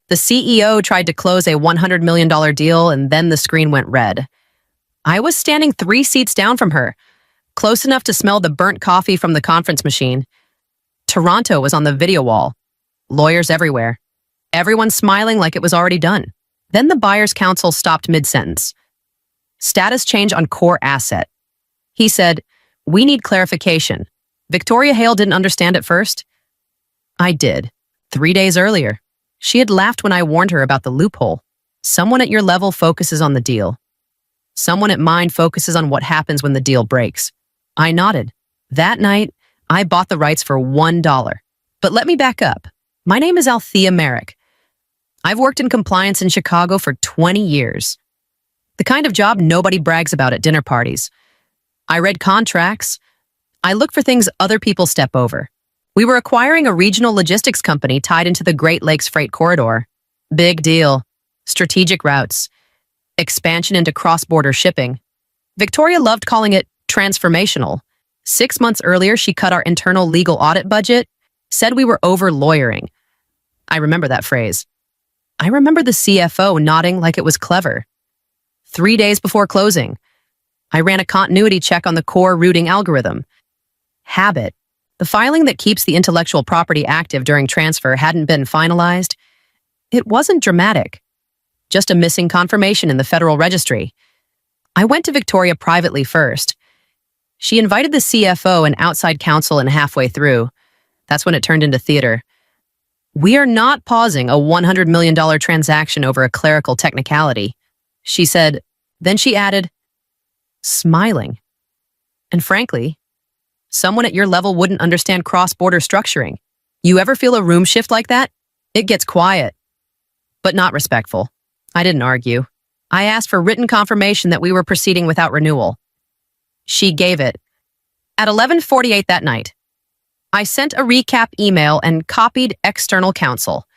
The CEO tried to close a $100 million deal and then the screen went red. I was standing 3 seats down from her, close enough to smell the burnt coffee from the conference machine. Toronto was on the video wall. Lawyers everywhere. Everyone smiling like it was already done. Then the buyer's counsel stopped mid-sentence. Status change on core asset. He said, "We need clarification." Victoria Hale didn't understand at first. I did. 3 days earlier. She had laughed when I warned her about the loophole. Someone at your level focuses on the deal. Someone at mine focuses on what happens when the deal breaks. I nodded. That night, I bought the rights for $1. But let me back up. My name is Althea Merrick. I've worked in compliance in Chicago for 20 years. The kind of job nobody brags about at dinner parties. I read contracts. I look for things other people step over. We were acquiring a regional logistics company tied into the Great Lakes Freight Corridor. Big deal. Strategic routes. Expansion into cross-border shipping. Victoria loved calling it transformational. 6 months earlier, she cut our internal legal audit budget, said we were over-lawyering. I remember that phrase. I remember the CFO nodding like it was clever. 3 days before closing, I ran a continuity check on the core routing algorithm. Habit. The filing that keeps the intellectual property active during transfer hadn't been finalized. It wasn't dramatic. Just a missing confirmation in the Federal Registry. I went to Victoria privately first. She invited the CFO and outside counsel in halfway through. That's when it turned into theater. "We are not pausing a $100 million transaction over a clerical technicality," she said. Then she added, smiling. "And frankly, someone at your level wouldn't understand cross-border structuring. You ever feel a room shift like that? It gets quiet." But not respectful. I didn't argue. I asked for written confirmation that we were proceeding without renewal. She gave it. At 11:48 that night, I sent a recap email and copied external counsel.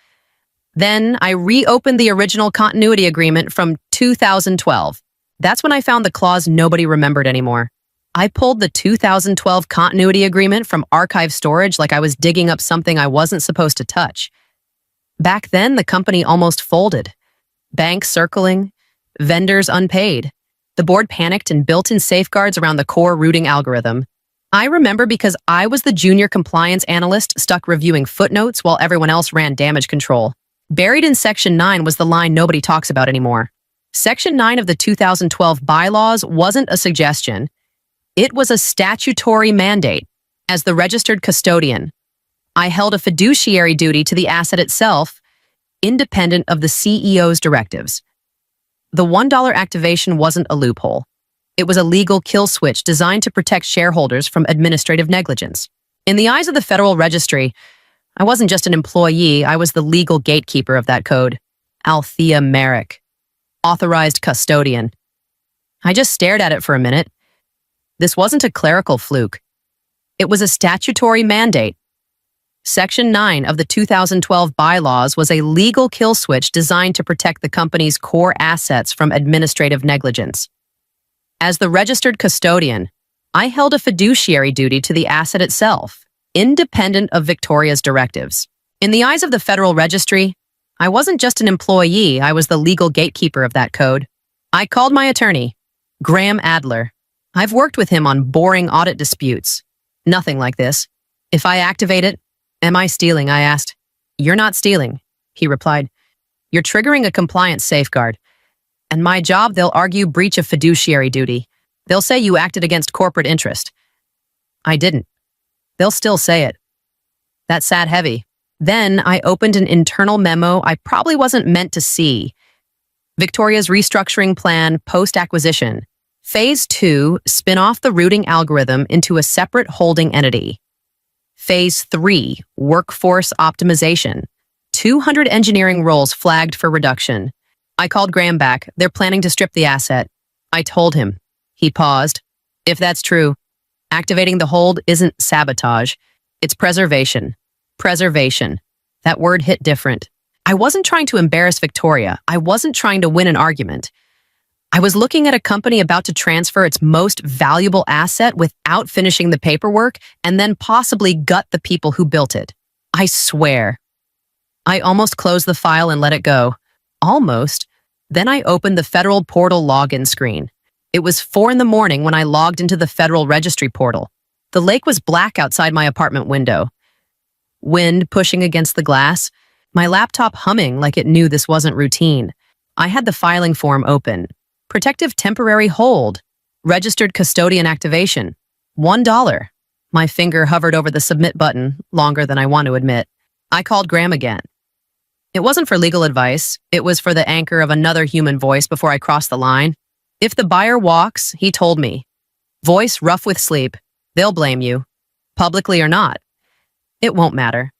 Then I reopened the original continuity agreement from 2012. That's when I found the clause nobody remembered anymore. I pulled the 2012 continuity agreement from archive storage like I was digging up something I wasn't supposed to touch. Back then, the company almost folded. Banks circling, vendors unpaid. The board panicked and built in safeguards around the core routing algorithm. I remember because I was the junior compliance analyst stuck reviewing footnotes while everyone else ran damage control. Buried in Section 9 was the line nobody talks about anymore. Section 9 of the 2012 bylaws wasn't a suggestion. It was a statutory mandate. As the registered custodian, I held a fiduciary duty to the asset itself, independent of the CEO's directives. The $1 activation wasn't a loophole. It was a legal kill switch designed to protect shareholders from administrative negligence. In the eyes of the Federal Registry, I wasn't just an employee, I was the legal gatekeeper of that code. Althea Merrick. Authorized custodian. I just stared at it for a minute. This wasn't a clerical fluke. It was a statutory mandate. Section 9 of the 2012 bylaws was a legal kill switch designed to protect the company's core assets from administrative negligence. As the registered custodian, I held a fiduciary duty to the asset itself, independent of Victoria's directives. In the eyes of the Federal Registry, I wasn't just an employee, I was the legal gatekeeper of that code. I called my attorney, Graham Adler. I've worked with him on boring audit disputes. Nothing like this. If I activate it, am I stealing? I asked. You're not stealing, he replied. You're triggering a compliance safeguard. And my job, they'll argue breach of fiduciary duty. They'll say you acted against corporate interest. I didn't. They'll still say it. That sat heavy. Then I opened an internal memo I probably wasn't meant to see. Victoria's restructuring plan post-acquisition. Phase 2, spin off the routing algorithm into a separate holding entity. Phase 3, workforce optimization. 200 engineering roles flagged for reduction. I called Graham back. They're planning to strip the asset. I told him. He paused. If that's true, activating the hold isn't sabotage. It's preservation. Preservation. That word hit different. I wasn't trying to embarrass Victoria. I wasn't trying to win an argument. I was looking at a company about to transfer its most valuable asset without finishing the paperwork and then possibly gut the people who built it. I swear. I almost closed the file and let it go. Almost. Then I opened the federal portal login screen. It was 4 in the morning when I logged into the federal registry portal. The lake was black outside my apartment window. Wind pushing against the glass, my laptop humming like it knew this wasn't routine. I had the filing form open. Protective temporary hold. Registered custodian activation. $1. My finger hovered over the submit button longer than I want to admit. I called Graham again. It wasn't for legal advice. It was for the anchor of another human voice before I crossed the line. If the buyer walks, he told me. Voice rough with sleep. They'll blame you. Publicly or not. It won't matter.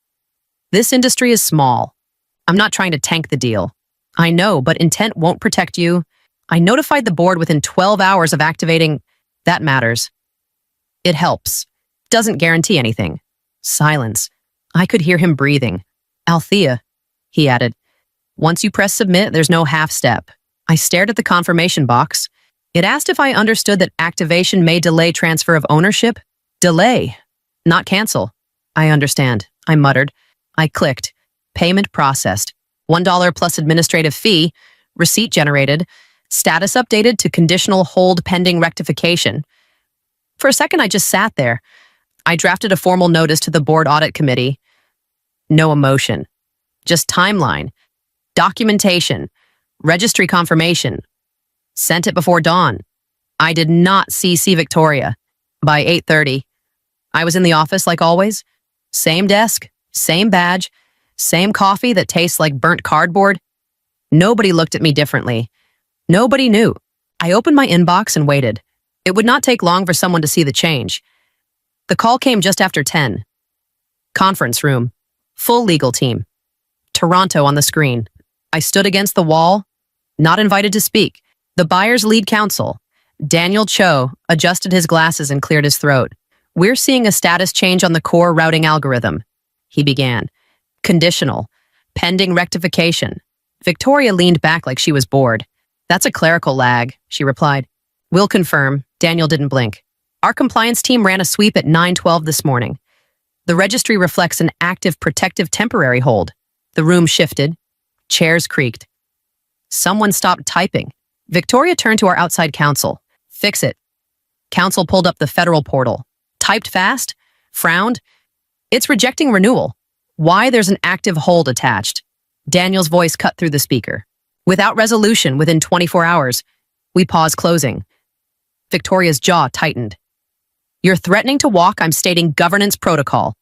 This industry is small. I'm not trying to tank the deal. I know, but intent won't protect you. I notified the board within 12 hours of activating. That matters. It helps. Doesn't guarantee anything. Silence. I could hear him breathing. Althea, he added. Once you press submit, there's no half step. I stared at the confirmation box. It asked if I understood that activation may delay transfer of ownership. Delay, not cancel. I understand, I muttered. I clicked. Payment processed. $1 plus administrative fee. Receipt generated. Status updated to conditional hold pending rectification. For a second, I just sat there. I drafted a formal notice to the board audit committee. No emotion. Just timeline. Documentation. Registry confirmation. Sent it before dawn. I did not see Victoria. By 8:30, I was in the office like always. Same desk, same badge, same coffee that tastes like burnt cardboard. Nobody looked at me differently. Nobody knew. I opened my inbox and waited. It would not take long for someone to see the change. The call came just after 10. Conference room. Full legal team. Toronto on the screen. I stood against the wall, not invited to speak. The buyer's lead counsel, Daniel Cho, adjusted his glasses and cleared his throat. We're seeing a status change on the core routing algorithm, he began. Conditional. Pending rectification. Victoria leaned back like she was bored. That's a clerical lag, she replied. We'll confirm. Daniel didn't blink. Our compliance team ran a sweep at 9:12 this morning. The registry reflects an active protective temporary hold. The room shifted. Chairs creaked. Someone stopped typing. Victoria turned to our outside counsel. Fix it. Counsel pulled up the federal portal. Typed fast. Frowned. It's rejecting renewal. Why there's an active hold attached. Daniel's voice cut through the speaker. Without resolution within 24 hours. We paused closing. Victoria's jaw tightened. You're threatening to walk, I'm stating governance protocol.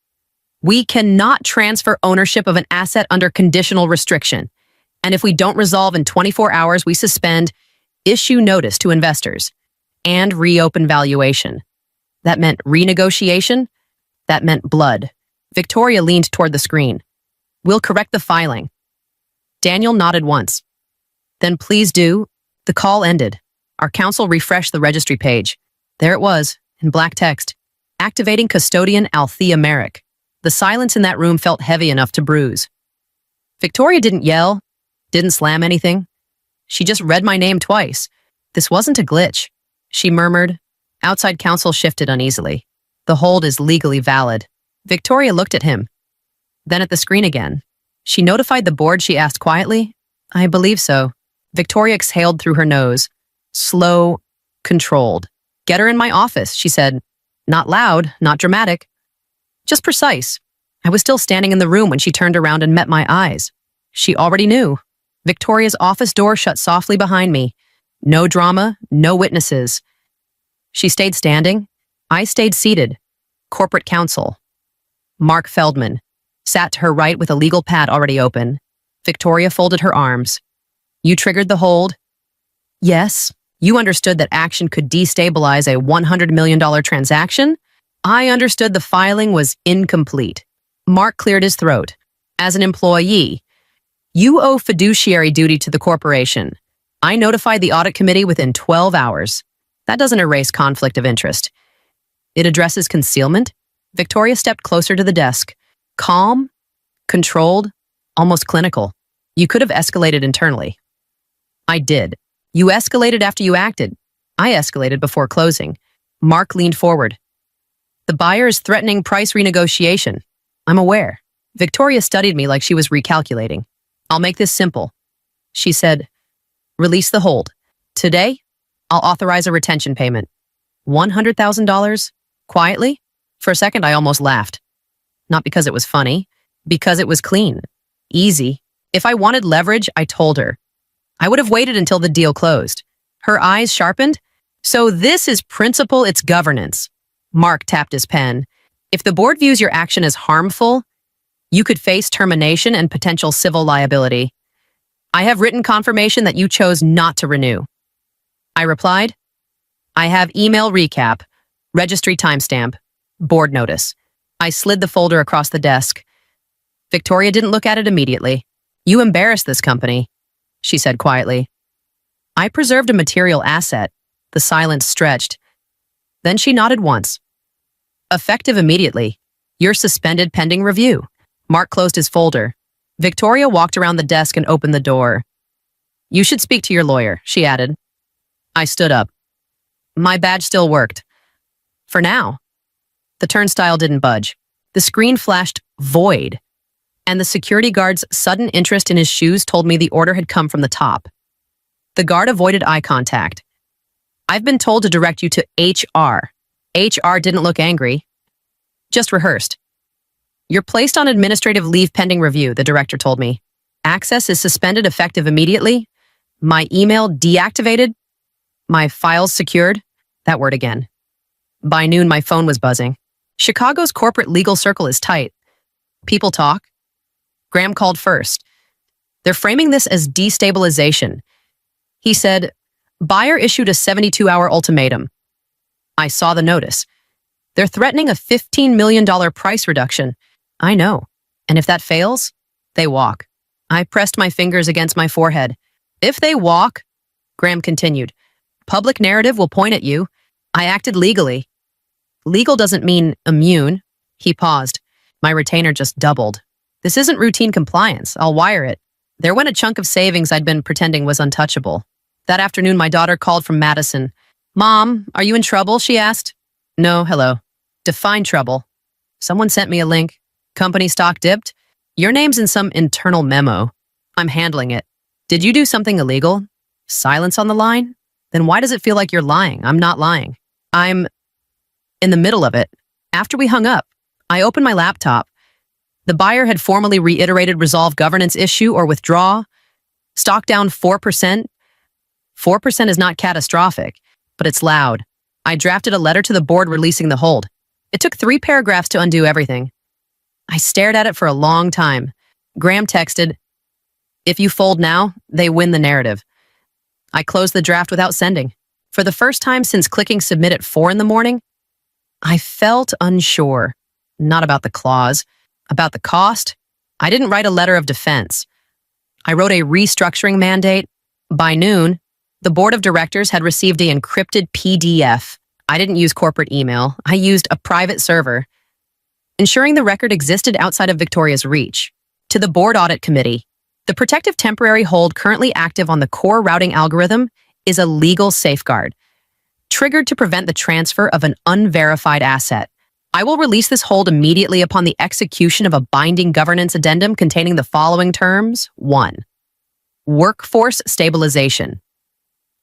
We cannot transfer ownership of an asset under conditional restriction. And if we don't resolve in 24 hours, we suspend, issue notice to investors, and reopen valuation. That meant renegotiation. That meant blood. Victoria leaned toward the screen. We'll correct the filing. Daniel nodded once. Then please do. The call ended. Our counsel refreshed the registry page. There it was, in black text. Activating custodian Althea Merrick. The silence in that room felt heavy enough to bruise. Victoria didn't yell, didn't slam anything. She just read my name twice. This wasn't a glitch. She murmured. Outside counsel shifted uneasily. The hold is legally valid. Victoria looked at him. Then at the screen again. She notified the board, she asked quietly. I believe so. Victoria exhaled through her nose. Slow, controlled. Get her in my office, she said. Not loud, not dramatic. Just precise. I was still standing in the room when she turned around and met my eyes. She already knew. Victoria's office door shut softly behind me. No drama, no witnesses. She stayed standing. I stayed seated. Corporate counsel. Mark Feldman sat to her right with a legal pad already open. Victoria folded her arms. You triggered the hold? Yes. You understood that action could destabilize a $100 million transaction? I understood the filing was incomplete. Mark cleared his throat. As an employee, you owe fiduciary duty to the corporation. I notified the audit committee within 12 hours. That doesn't erase conflict of interest. It addresses concealment. Victoria stepped closer to the desk. Calm, controlled, almost clinical. You could have escalated internally. I did. You escalated after you acted. I escalated before closing. Mark leaned forward. The buyer is threatening price renegotiation. I'm aware. Victoria studied me like she was recalculating. I'll make this simple. She said, release the hold. Today, I'll authorize a retention payment. $100,000? Quietly? For a second, I almost laughed. Not because it was funny, because it was clean. Easy. If I wanted leverage, I told her. I would have waited until the deal closed. Her eyes sharpened. So this is principle, it's governance. Mark tapped his pen. If the board views your action as harmful, you could face termination and potential civil liability. I have written confirmation that you chose not to renew. I replied, I have email recap, registry timestamp, board notice. I slid the folder across the desk. Victoria didn't look at it immediately. You embarrassed this company, she said quietly. I preserved a material asset. The silence stretched. Then she nodded once. Effective immediately. You're suspended pending review. Mark closed his folder. Victoria walked around the desk and opened the door. You should speak to your lawyer, she added. I stood up. My badge still worked. For now. The turnstile didn't budge. The screen flashed void, and the security guard's sudden interest in his shoes told me the order had come from the top. The guard avoided eye contact. I've been told to direct you to HR. HR didn't look angry. Just rehearsed. You're placed on administrative leave pending review, the director told me. Access is suspended effective immediately. My email deactivated. My files secured. That word again. By noon, my phone was buzzing. Chicago's corporate legal circle is tight. People talk. Graham called first. They're framing this as destabilization. He said, buyer issued a 72-hour ultimatum. I saw the notice. They're threatening a $15 million price reduction. I know. And if that fails, they walk. I pressed my fingers against my forehead. If they walk, Graham continued, public narrative will point at you. I acted legally. Legal doesn't mean immune. He paused. My retainer just doubled. This isn't routine compliance. I'll wire it. There went a chunk of savings I'd been pretending was untouchable. That afternoon, my daughter called from Madison. Mom, are you in trouble? She asked. No, hello. Define trouble. Someone sent me a link. Company stock dipped. Your name's in some internal memo. I'm handling it. Did you do something illegal? Silence on the line? Then why does it feel like you're lying? I'm not lying. I'm in the middle of it. After we hung up, I opened my laptop. The buyer had formally reiterated resolve governance issue or withdraw. Stock down 4%. 4% is not catastrophic, but it's loud. I drafted a letter to the board releasing the hold. It took 3 paragraphs to undo everything. I stared at it for a long time. Graham texted, if you fold now, they win the narrative. I closed the draft without sending. For the first time since clicking submit at 4 in the morning, I felt unsure. Not about the clause, about the cost. I didn't write a letter of defense. I wrote a restructuring mandate. By noon, the board of directors had received an encrypted PDF. I didn't use corporate email. I used a private server, ensuring the record existed outside of Victoria's reach. To the board audit committee, the protective temporary hold currently active on the core routing algorithm is a legal safeguard, triggered to prevent the transfer of an unverified asset. I will release this hold immediately upon the execution of a binding governance addendum containing the following terms. 1. Workforce stabilization.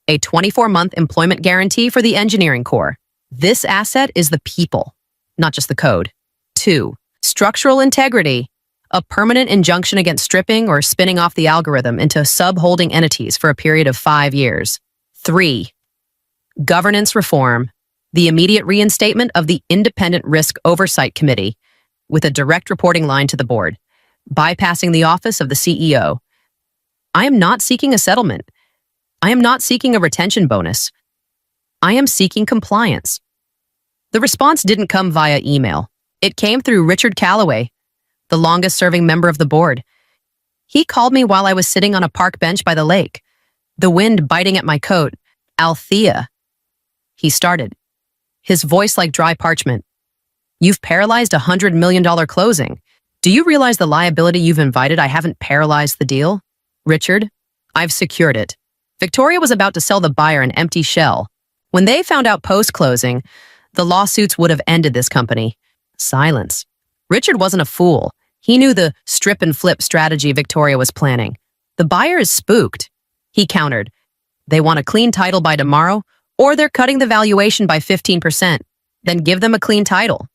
A 24-month employment guarantee for the engineering corps. This asset is the people, not just the code. 2. Structural integrity. A permanent injunction against stripping or spinning off the algorithm into sub-holding entities for a period of 5 years. 3. Governance reform. The immediate reinstatement of the Independent Risk Oversight Committee with a direct reporting line to the board, bypassing the office of the CEO. I am not seeking a settlement. I am not seeking a retention bonus. I am seeking compliance. The response didn't come via email. It came through Richard Calloway, the longest-serving member of the board. He called me while I was sitting on a park bench by the lake, the wind biting at my coat. Althea. He started, his voice like dry parchment. You've paralyzed a $100 million closing. Do you realize the liability you've invited? I haven't paralyzed the deal. Richard, I've secured it. Victoria was about to sell the buyer an empty shell. When they found out post-closing, the lawsuits would have ended this company. Silence. Richard wasn't a fool. He knew the strip and flip strategy Victoria was planning. The buyer is spooked. He countered. They want a clean title by tomorrow, or they're cutting the valuation by 15%. Then give them a clean title.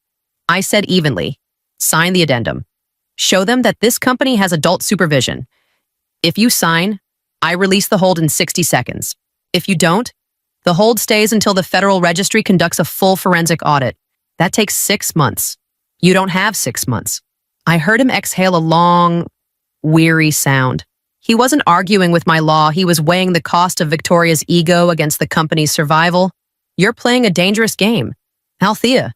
I said evenly. Sign the addendum. Show them that this company has adult supervision. If you sign, I release the hold in 60 seconds. If you don't, the hold stays until the Federal Registry conducts a full forensic audit. That takes 6 months. You don't have 6 months. I heard him exhale a long, weary sound. He wasn't arguing with my law. He was weighing the cost of Victoria's ego against the company's survival. You're playing a dangerous game. Althea,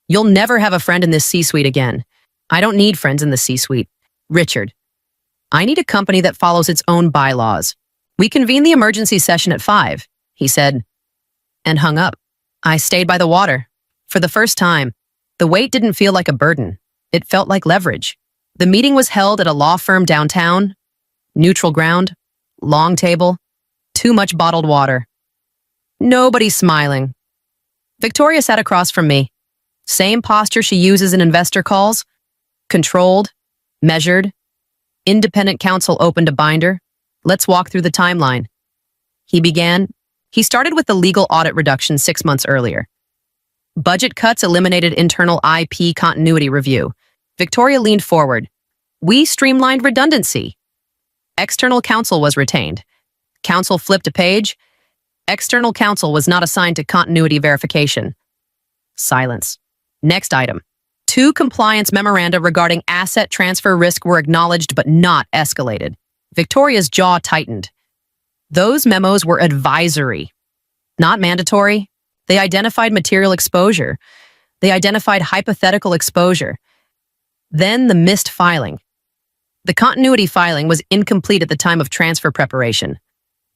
you'll never have a friend in this C-suite again. I don't need friends in the C-suite. Richard, I need a company that follows its own bylaws. We convene the emergency session at 5, he said, and hung up. I stayed by the water. For the first time, the weight didn't feel like a burden. It felt like leverage. The meeting was held at a law firm downtown. Neutral ground, long table, too much bottled water. Nobody smiling. Victoria sat across from me. Same posture she uses in investor calls. Controlled, measured. Independent counsel opened a binder. Let's walk through the timeline. He began. He started with the legal audit reduction 6 months earlier. Budget cuts eliminated internal IP continuity review. Victoria leaned forward. We streamlined redundancy. External counsel was retained. Counsel flipped a page. External counsel was not assigned to continuity verification. Silence. Next item. 2 compliance memoranda regarding asset transfer risk were acknowledged but not escalated. Victoria's jaw tightened. Those memos were advisory, not mandatory. They identified material exposure. They identified hypothetical exposure. Then the missed filing. The continuity filing was incomplete at the time of transfer preparation.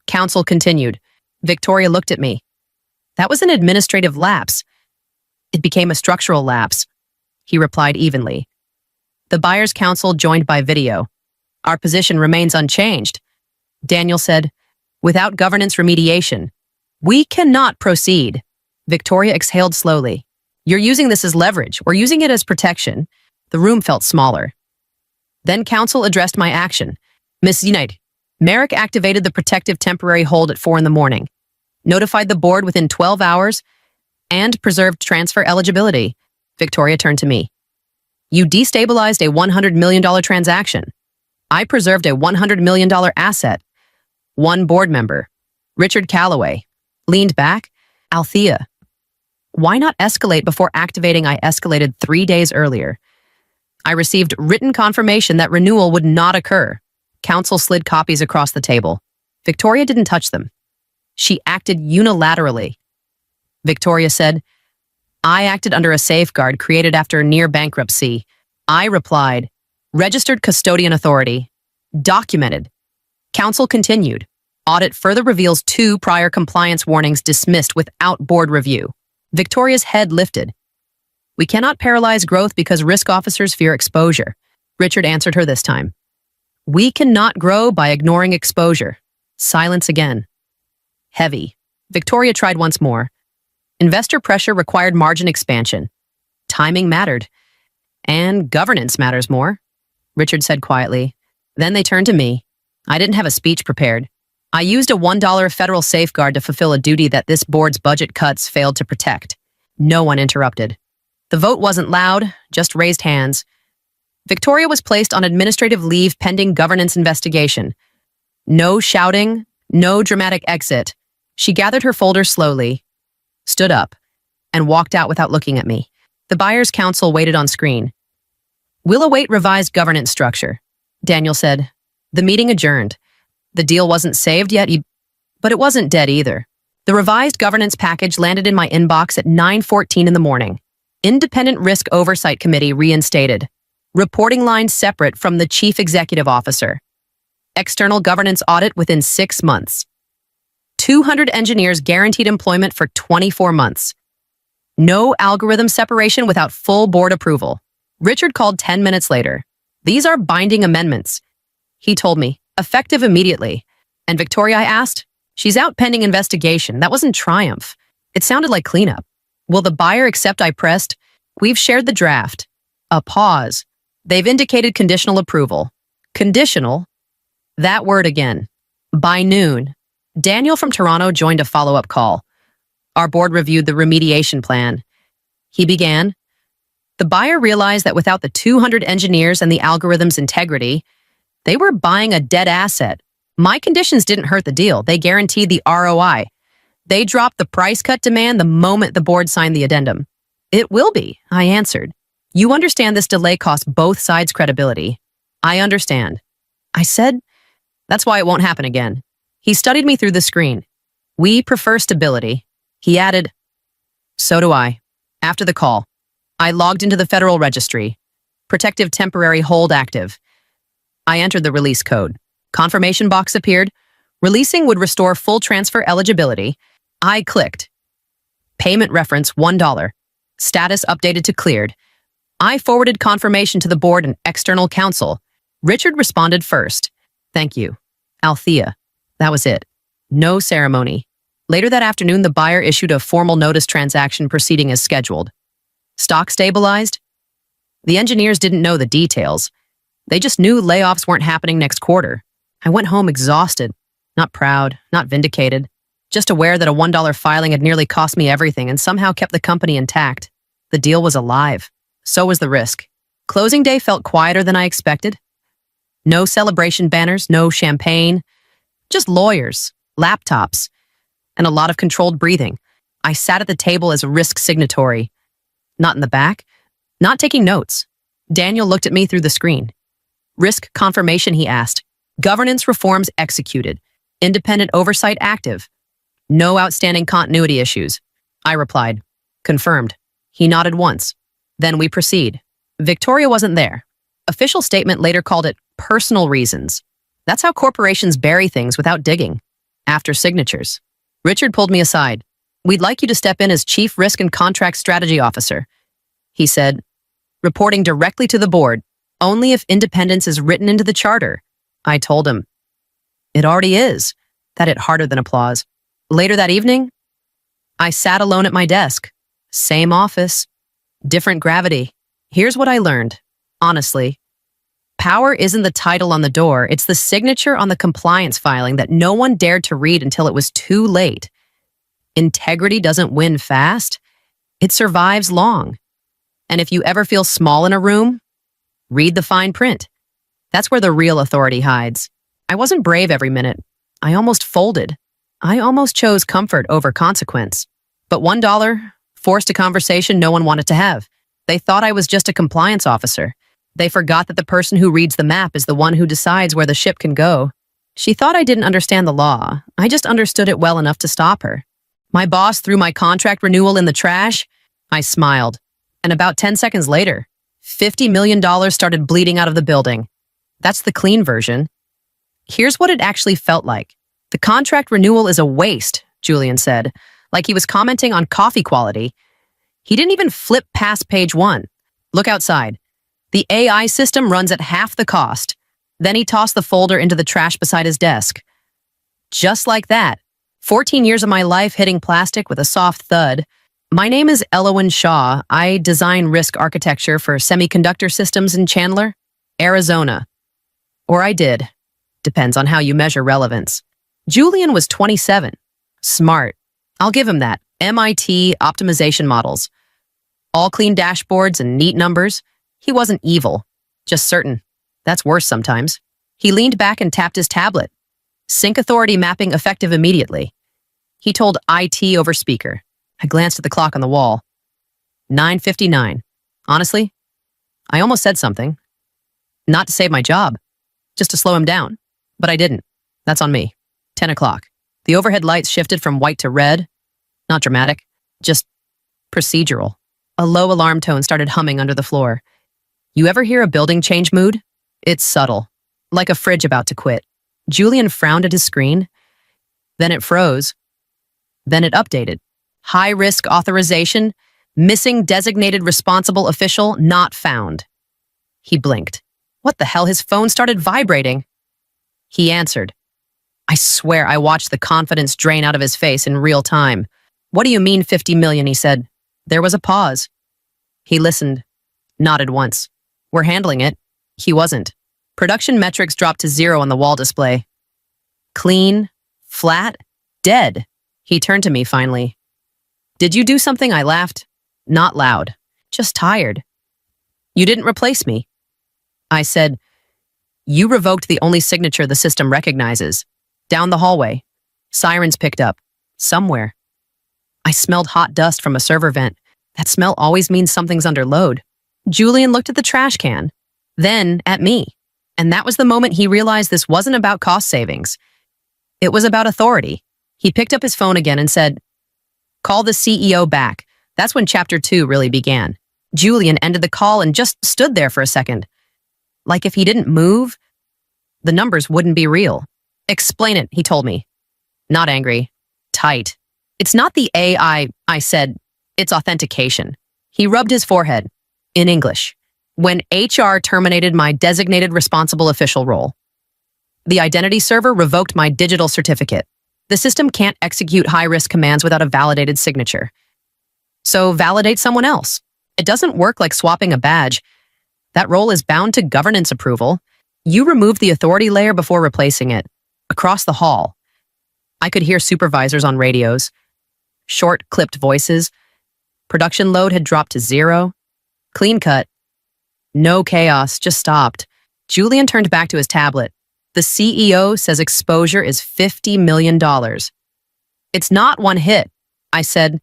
Counsel continued. Victoria looked at me. That was an administrative lapse. It became a structural lapse. He replied evenly. The buyer's counsel joined by video. Our position remains unchanged. Daniel said, without governance remediation, we cannot proceed. Victoria exhaled slowly. You're using this as leverage. We're using it as protection. The room felt smaller. Then counsel addressed my action. Miss United, Merrick activated the protective temporary hold at 4 a.m, notified the board within 12 hours, and preserved transfer eligibility. Victoria turned to me. You destabilized a $100 million transaction. I preserved a $100 million asset. One board member, Richard Calloway, leaned back. Althea, why not escalate before activating? I escalated 3 days earlier. I received written confirmation that renewal would not occur. Counsel slid copies across the table. Victoria didn't touch them. She acted unilaterally. Victoria said, I acted under a safeguard created after near bankruptcy. I replied, registered custodian authority. Documented. Counsel continued. Audit further reveals 2 prior compliance warnings dismissed without board review. Victoria's head lifted. We cannot paralyze growth because risk officers fear exposure. Richard answered her this time. We cannot grow by ignoring exposure. Silence again. Heavy. Victoria tried once more. Investor pressure required margin expansion. Timing mattered. And governance matters more, Richard said quietly. Then they turned to me. I didn't have a speech prepared. I used a $1 federal safeguard to fulfill a duty that this board's budget cuts failed to protect. No one interrupted. The vote wasn't loud, just raised hands. Victoria was placed on administrative leave pending governance investigation. No shouting, no dramatic exit. She gathered her folder slowly, stood up, and walked out without looking at me. The buyer's counsel waited on screen. We'll await revised governance structure, Daniel said. The meeting adjourned. The deal wasn't saved yet, but it wasn't dead either. The revised governance package landed in my inbox at 9:14 in the morning. Independent Risk Oversight Committee reinstated. Reporting line separate from the Chief Executive Officer. External governance audit within 6 months. 200 engineers guaranteed employment for 24 months. No algorithm separation without full board approval. Richard called 10 minutes later. These are binding amendments. He told me, effective immediately. And Victoria, I asked, she's out pending investigation. That wasn't triumph. It sounded like cleanup. Will the buyer accept? I pressed. We've shared the draft. A pause. They've indicated conditional approval. Conditional? That word again. By noon, Daniel from Toronto joined a follow-up call. Our board reviewed the remediation plan. He began. The buyer realized that without the 200 engineers and the algorithm's integrity, they were buying a dead asset. My conditions didn't hurt the deal. They guaranteed the ROI. They dropped the price cut demand the moment the board signed the addendum. It will be, I answered. You understand this delay costs both sides credibility. I understand. I said, that's why it won't happen again. He studied me through the screen. We prefer stability. He added, so do I. After the call, I logged into the Federal Registry. Protective temporary hold active. I entered the release code. Confirmation box appeared. Releasing would restore full transfer eligibility. I clicked. Payment reference $1. Status updated to cleared. I forwarded confirmation to the board and external counsel. Richard responded first. Thank you. Althea. That was it. No ceremony. Later that afternoon, the buyer issued a formal notice transaction proceeding as scheduled. Stock stabilized? The engineers didn't know the details. They just knew layoffs weren't happening next quarter. I went home exhausted, not proud, not vindicated, just aware that a $1 filing had nearly cost me everything and somehow kept the company intact. The deal was alive. So was the risk. Closing day felt quieter than I expected. No celebration banners, no champagne, just lawyers, laptops, and a lot of controlled breathing. I sat at the table as a risk signatory. Not in the back, not taking notes. Daniel looked at me through the screen. Risk confirmation, he asked. Governance reforms executed. Independent oversight active. No outstanding continuity issues. I replied. Confirmed. He nodded once. Then we proceed. Victoria wasn't there. Official statement later called it personal reasons. That's how corporations bury things without digging. After signatures. Richard pulled me aside. We'd like you to step in as Chief Risk and Contract Strategy Officer. He said, reporting directly to the board, only if independence is written into the charter. I told him. It already is. That hit harder than applause. Later that evening, I sat alone at my desk. Same office. Different gravity. Here's what I learned. Honestly. Power isn't the title on the door, it's the signature on the compliance filing that no one dared to read until it was too late. Integrity doesn't win fast, it survives long. And if you ever feel small in a room, read the fine print. That's where the real authority hides. I wasn't brave every minute. I almost folded. I almost chose comfort over consequence. But $1 forced a conversation no one wanted to have. They thought I was just a compliance officer. They forgot that the person who reads the map is the one who decides where the ship can go. She thought I didn't understand the law. I just understood it well enough to stop her. My boss threw my contract renewal in the trash. I smiled. And about 10 seconds later, $50 million started bleeding out of the building. That's the clean version. Here's what it actually felt like. The contract renewal is a waste, Julian said, like he was commenting on coffee quality. He didn't even flip past page 1. Look outside. The AI system runs at half the cost. Then he tossed the folder into the trash beside his desk. Just like that. 14 years of my life hitting plastic with a soft thud. My name is Elowen Shaw. I design risk architecture for semiconductor systems in Chandler, Arizona. Or I did. Depends on how you measure relevance. Julian was 27. Smart. I'll give him that. MIT optimization models. All clean dashboards and neat numbers. He wasn't evil, just certain. That's worse sometimes. He leaned back and tapped his tablet. Sync authority mapping effective immediately. He told IT over speaker. I glanced at the clock on the wall. 9:59. Honestly, I almost said something. Not to save my job, just to slow him down. But I didn't. That's on me. 10 o'clock. The overhead lights shifted from white to red. Not dramatic, just procedural. A low alarm tone started humming under the floor. You ever hear a building change mood? It's subtle, like a fridge about to quit. Julian frowned at his screen. Then it froze. Then it updated. High-risk authorization, missing designated responsible official, not found. He blinked. What the hell? His phone started vibrating. He answered. I swear I watched the confidence drain out of his face in real time. What do you mean 50 million, he said. There was a pause. He listened, nodded once. We're handling it. He wasn't. Production metrics dropped to 0 on the wall display. Clean, flat, dead. He turned to me finally. Did you do something? I laughed. Not loud, just tired. You didn't replace me. I said, you revoked the only signature the system recognizes. Down the hallway. Sirens picked up. Somewhere. I smelled hot dust from a server vent. That smell always means something's under load. Julian looked at the trash can, then at me. And that was the moment he realized this wasn't about cost savings. It was about authority. He picked up his phone again and said, call the CEO back. That's when chapter 2 really began. Julian ended the call and just stood there for a second. Like if he didn't move, the numbers wouldn't be real. Explain it, he told me. Not angry. Tight. It's not the AI, I said. It's authentication. He rubbed his forehead. In English. When HR terminated my designated responsible official role. The identity server revoked my digital certificate. The system can't execute high-risk commands without a validated signature. So validate someone else. It doesn't work like swapping a badge. That role is bound to governance approval. You removed the authority layer before replacing it. Across the hall. I could hear supervisors on radios. Short, clipped voices. Production load had dropped to 0. Clean cut. No chaos, just stopped. Julian turned back to his tablet. The CEO says exposure is $50 million. It's not one hit. I said,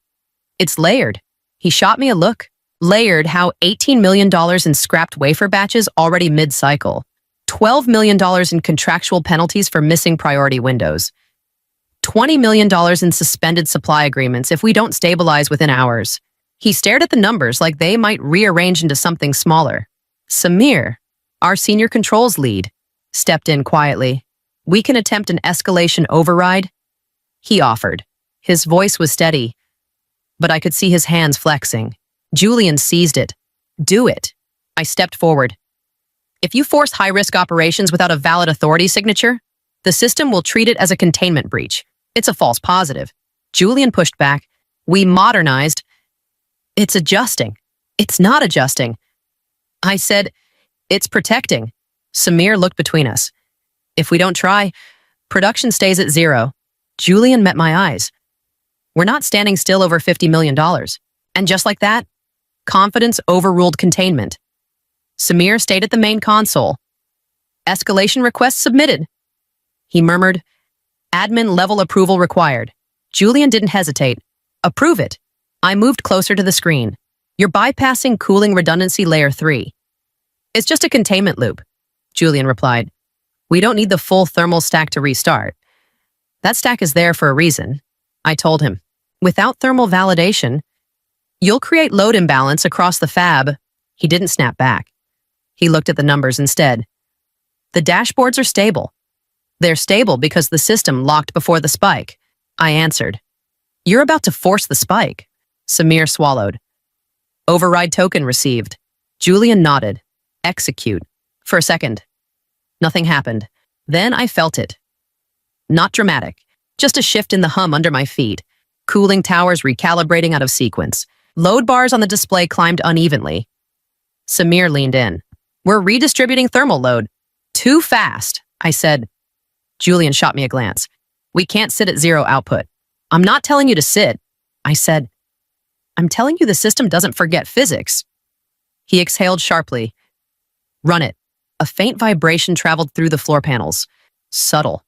it's layered. He shot me a look. Layered how $18 million in scrapped wafer batches already mid-cycle. $12 million in contractual penalties for missing priority windows. $20 million in suspended supply agreements if we don't stabilize within hours. He stared at the numbers like they might rearrange into something smaller. Samir, our senior controls lead, stepped in quietly. We can attempt an escalation override? He offered. His voice was steady, but I could see his hands flexing. Julian seized it. Do it. I stepped forward. If you force high-risk operations without a valid authority signature, the system will treat it as a containment breach. It's a false positive. Julian pushed back. We modernized. It's adjusting. It's not adjusting. I said, it's protecting. Samir looked between us. If we don't try, production stays at 0. Julian met my eyes. We're not standing still over $50 million. And just like that, confidence overruled containment. Samir stayed at the main console. Escalation request submitted. He murmured, admin level approval required. Julian didn't hesitate. Approve it. I moved closer to the screen. You're bypassing cooling redundancy layer 3. It's just a containment loop, Julian replied. We don't need the full thermal stack to restart. That stack is there for a reason, I told him. Without thermal validation, you'll create load imbalance across the fab. He didn't snap back. He looked at the numbers instead. The dashboards are stable. They're stable because the system locked before the spike. I answered. You're about to force the spike. Samir swallowed. Override token received. Julian nodded. Execute. For a second. Nothing happened. Then I felt it. Not dramatic. Just a shift in the hum under my feet. Cooling towers recalibrating out of sequence. Load bars on the display climbed unevenly. Samir leaned in. We're redistributing thermal load. Too fast, I said. Julian shot me a glance. We can't sit at 0 output. I'm not telling you to sit, I said. I'm telling you the system doesn't forget physics. He exhaled sharply. Run it. A faint vibration traveled through the floor panels. Subtle.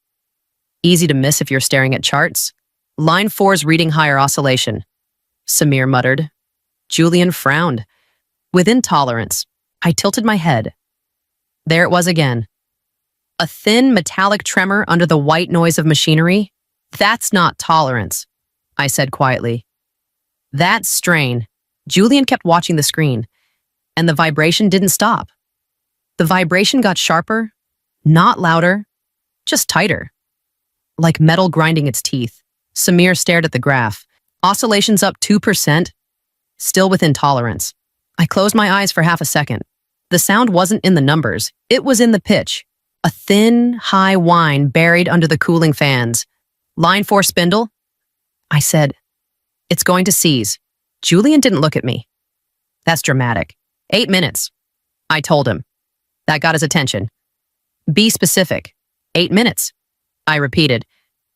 Easy to miss if you're staring at charts. Line 4's reading higher oscillation. Samir muttered. Julian frowned. Within tolerance, I tilted my head. There it was again. A thin metallic tremor under the white noise of machinery. That's not tolerance, I said quietly. That's strain. Julian kept watching the screen, and the vibration didn't stop. The vibration got sharper, not louder, just tighter. Like metal grinding its teeth. Samir stared at the graph. Oscillations up 2%, still within tolerance. I closed my eyes for half a second. The sound wasn't in the numbers, it was in the pitch. A thin, high whine buried under the cooling fans. Line 4 spindle? I said, it's going to seize. Julian didn't look at me. That's dramatic. 8 minutes. I told him. That got his attention. Be specific. 8 minutes. I repeated.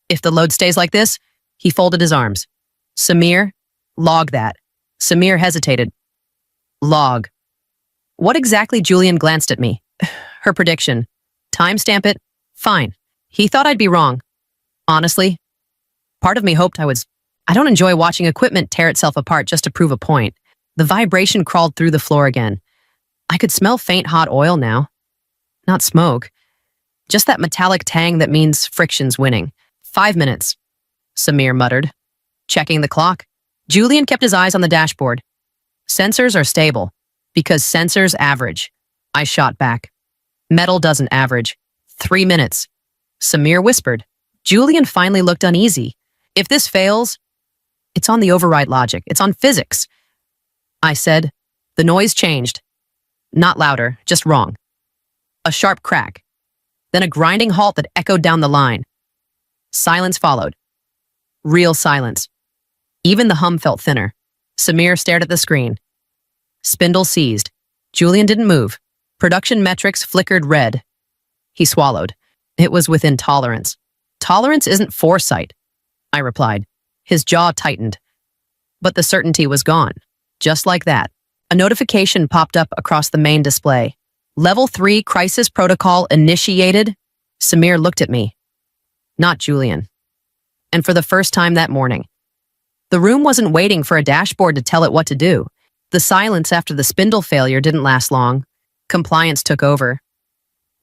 If the load stays like this, he folded his arms. Samir, log that. Samir hesitated. Log. What exactly? Julian glanced at me. Her prediction. Timestamp it. Fine. He thought I'd be wrong. Honestly, part of me hoped I was. I don't enjoy watching equipment tear itself apart just to prove a point. The vibration crawled through the floor again. I could smell faint hot oil now. Not smoke. Just that metallic tang that means friction's winning. 5 minutes, Samir muttered. Checking the clock. Julian kept his eyes on the dashboard. Sensors are stable, because sensors average. I shot back. Metal doesn't average. 3 minutes. Samir whispered. Julian finally looked uneasy. If this fails, it's on the override logic. It's on physics. I said. The noise changed. Not louder, just wrong. A sharp crack. Then a grinding halt that echoed down the line. Silence followed. Real silence. Even the hum felt thinner. Samir stared at the screen. Spindle seized. Julian didn't move. Production metrics flickered red. He swallowed. It was within tolerance. Tolerance isn't foresight, I replied. His jaw tightened. But the certainty was gone. Just like that. A notification popped up across the main display. Level 3 crisis protocol initiated. Samir looked at me. Not Julian. And for the first time that morning, the room wasn't waiting for a dashboard to tell it what to do. The silence after the spindle failure didn't last long. Compliance took over.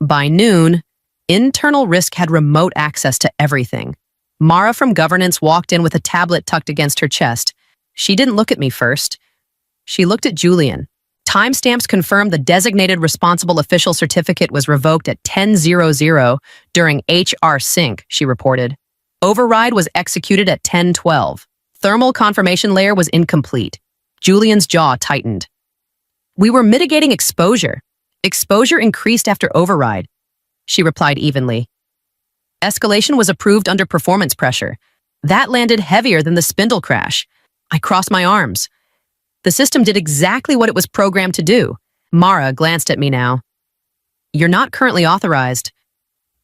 By noon, internal risk had remote access to everything. Mara from governance walked in with a tablet tucked against her chest. She didn't look at me first. She looked at Julian. Timestamps confirmed the designated responsible official certificate was revoked at 10:00 during HR sync, she reported. Override was executed at 10:12. Thermal confirmation layer was incomplete. Julian's jaw tightened. We were mitigating exposure. Exposure increased after override, she replied evenly. Escalation was approved under performance pressure. That landed heavier than the spindle crash. I crossed my arms. The system did exactly what it was programmed to do. Mara glanced at me now. You're not currently authorized.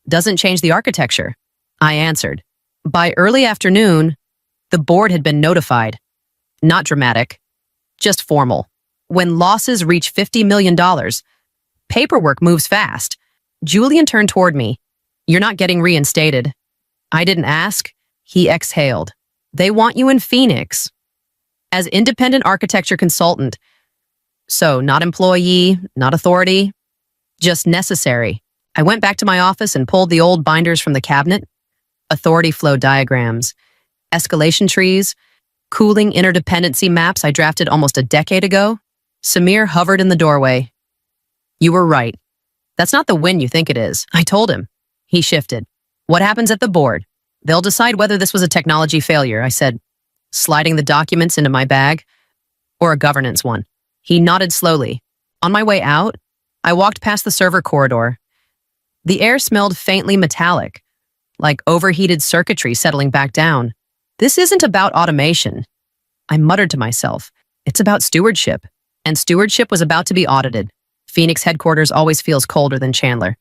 Doesn't change the architecture, I answered. By early afternoon, the board had been notified. Not dramatic, just formal. When losses reach $50 million, paperwork moves fast. Julian turned toward me. You're not getting reinstated. I didn't ask. He exhaled. They want you in Phoenix. As independent architecture consultant. So, not employee, not authority, just necessary. I went back to my office and pulled the old binders from the cabinet. Authority flow diagrams, escalation trees, cooling interdependency maps I drafted almost a decade ago. Samir hovered in the doorway. You were right. That's not the win you think it is, I told him. He shifted. What happens at the board? They'll decide whether this was a technology failure, I said, sliding the documents into my bag, or a governance one. He nodded slowly. On my way out, I walked past the server corridor. The air smelled faintly metallic, like overheated circuitry settling back down. This isn't about automation. I muttered to myself. It's about stewardship, and stewardship was about to be audited. Phoenix headquarters always feels colder than Chandler.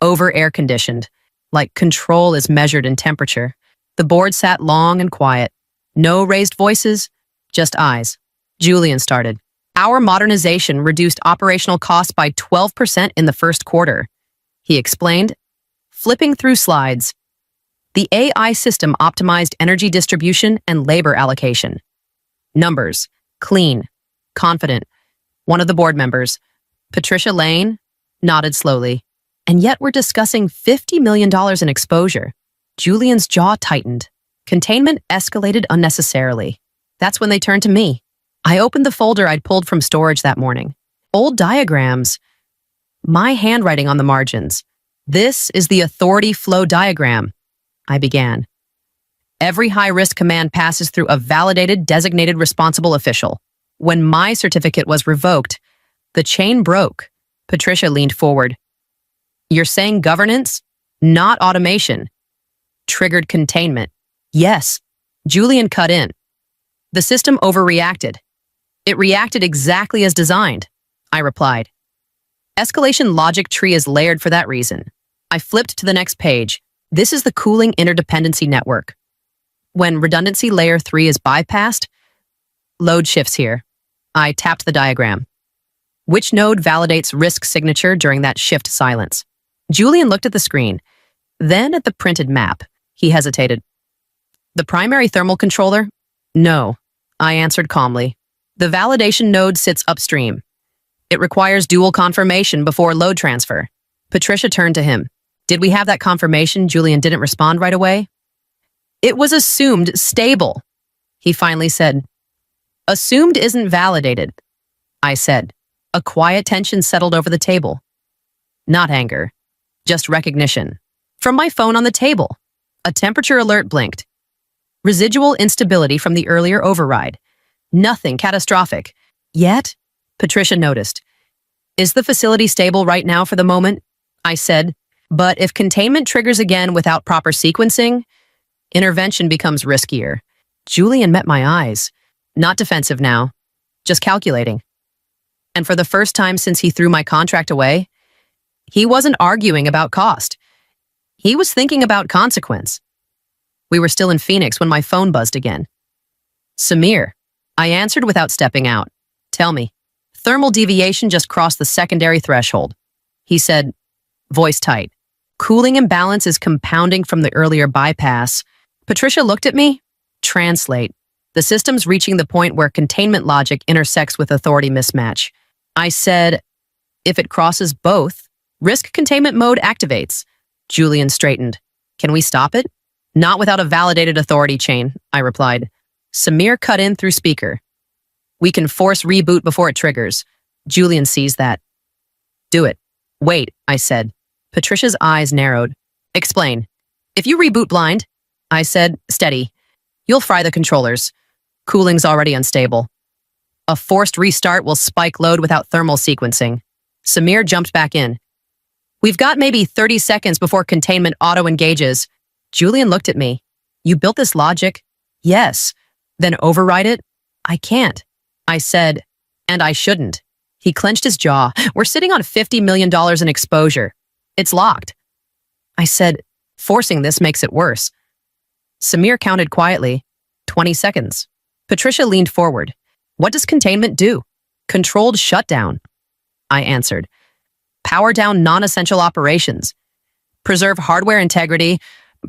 Over air-conditioned, like control is measured in temperature. The board sat long and quiet. No raised voices, just eyes. Julian started. Our modernization reduced operational costs by 12% in the first quarter, he explained, flipping through slides. The AI system optimized energy distribution and labor allocation. Numbers, clean, confident. One of the board members, Patricia Lane, nodded slowly. And yet we're discussing $50 million in exposure. Julian's jaw tightened. Containment escalated unnecessarily. That's when they turned to me. I opened the folder I'd pulled from storage that morning. Old diagrams. My handwriting on the margins. This is the authority flow diagram, I began. Every high-risk command passes through a validated, designated responsible official. When my certificate was revoked, the chain broke. Patricia leaned forward. You're saying governance, not automation, triggered containment. Yes, Julian cut in. The system overreacted. It reacted exactly as designed, I replied. Escalation logic tree is layered for that reason. I flipped to the next page. This is the cooling interdependency network. When redundancy layer 3 is bypassed, load shifts here. I tapped the diagram. Which node validates risk signature during that shift silence? Julian looked at the screen, then at the printed map. He hesitated. The primary thermal controller? No, I answered calmly. The validation node sits upstream. It requires dual confirmation before load transfer. Patricia turned to him. Did we have that confirmation? Julian didn't respond right away. It was assumed stable, he finally said. Assumed isn't validated, I said. A quiet tension settled over the table. Not anger, just recognition. From my phone on the table, a temperature alert blinked. Residual instability from the earlier override. Nothing catastrophic. Yet, Patricia noticed. Is the facility stable right now for the moment? I said, but if containment triggers again without proper sequencing, intervention becomes riskier. Julian met my eyes. Not defensive now, just calculating. And for the first time since he threw my contract away, he wasn't arguing about cost. He was thinking about consequence. We were still in Phoenix when my phone buzzed again. Samir, I answered without stepping out. Tell me. Thermal deviation just crossed the secondary threshold. He said, voice tight. Cooling imbalance is compounding from the earlier bypass. Patricia looked at me. Translate. The system's reaching the point where containment logic intersects with authority mismatch. I said, if it crosses both, risk containment mode activates. Julian straightened. Can we stop it? Not without a validated authority chain, I replied. Samir cut in through speaker. We can force reboot before it triggers. Julian sees that. Do it. Wait, I said. Patricia's eyes narrowed. Explain. If you reboot blind, I said, steady. You'll fry the controllers. Cooling's already unstable. A forced restart will spike load without thermal sequencing. Samir jumped back in. We've got maybe 30 seconds before containment auto-engages. Julian looked at me. You built this logic? Yes. Then override it? I can't. I said, and I shouldn't. He clenched his jaw. We're sitting on $50 million in exposure. It's locked. I said, forcing this makes it worse. Samir counted quietly. 20 seconds. Patricia leaned forward. What does containment do? Controlled shutdown. I answered. Power down non-essential operations. Preserve hardware integrity.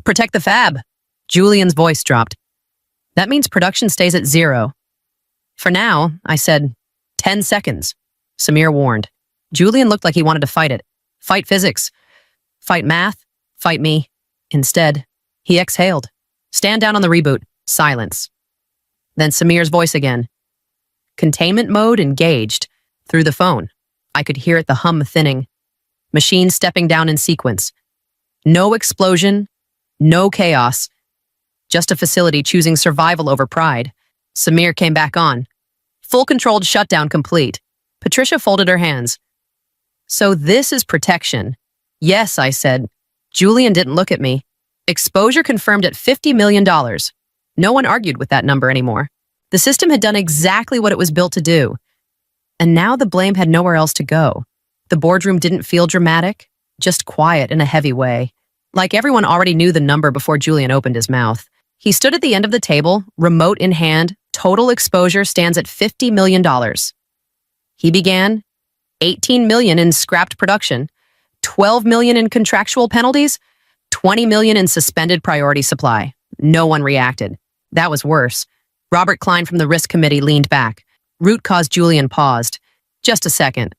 Protect the fab. Julian's voice dropped. That means production stays at 0. For now, I said, 10 seconds. Samir warned. Julian looked like he wanted to fight it. Fight physics. Fight math. Fight me. Instead, he exhaled. Stand down on the reboot. Silence. Then Samir's voice again. Containment mode engaged. Through the phone. I could hear it, the hum thinning. Machine stepping down in sequence. No explosion. No chaos. Just a facility choosing survival over pride. Samir came back on. Full controlled shutdown complete. Patricia folded her hands. So this is protection. Yes, I said. Julian didn't look at me. Exposure confirmed at $50 million. No one argued with that number anymore. The system had done exactly what it was built to do. And now the blame had nowhere else to go. The boardroom didn't feel dramatic, just quiet in a heavy way. Like everyone already knew the number before Julian opened his mouth. He stood at the end of the table, remote in hand. Total exposure stands at $50 million. He began, 18 million in scrapped production, 12 million in contractual penalties, 20 million in suspended priority supply. No one reacted. That was worse. Robert Klein from the risk committee leaned back. Root cause. Julian paused. Just a second.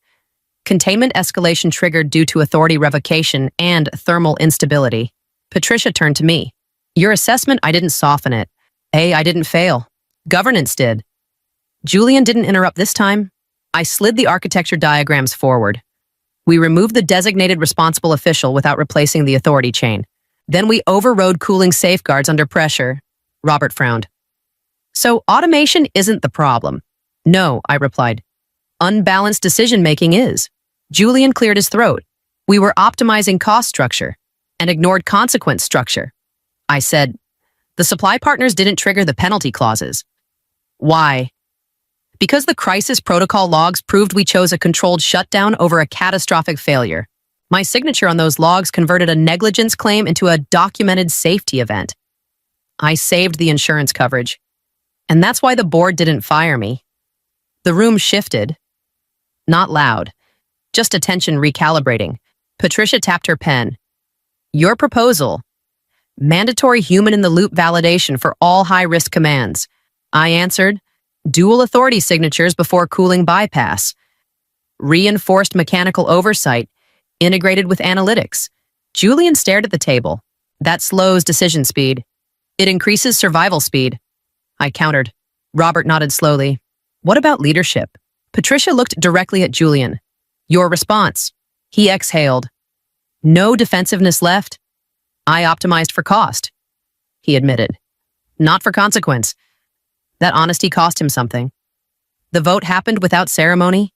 Containment escalation triggered due to authority revocation and thermal instability. Patricia turned to me. Your assessment, I didn't soften it. I didn't fail. Governance did. Julian didn't interrupt this time. I slid the architecture diagrams forward. We removed the designated responsible official without replacing the authority chain. Then we overrode cooling safeguards under pressure. Robert frowned. So automation isn't the problem. No, I replied. Unbalanced decision-making is. Julian cleared his throat. We were optimizing cost structure and ignored consequence structure. I said, the supply partners didn't trigger the penalty clauses. Why? Because the crisis protocol logs proved we chose a controlled shutdown over a catastrophic failure. My signature on those logs converted a negligence claim into a documented safety event. I saved the insurance coverage. And that's why the board didn't fire me. The room shifted. Not loud. Just attention recalibrating. Patricia tapped her pen. Your proposal. Mandatory human-in-the-loop validation for all high-risk commands. I answered. Dual authority signatures before cooling bypass. Reinforced mechanical oversight, integrated with analytics. Julian stared at the table. That slows decision speed. It increases survival speed. I countered. Robert nodded slowly. What about leadership? Patricia looked directly at Julian. Your response. He exhaled. No defensiveness left. I optimized for cost. He admitted. Not for consequence. That honesty cost him something. The vote happened without ceremony.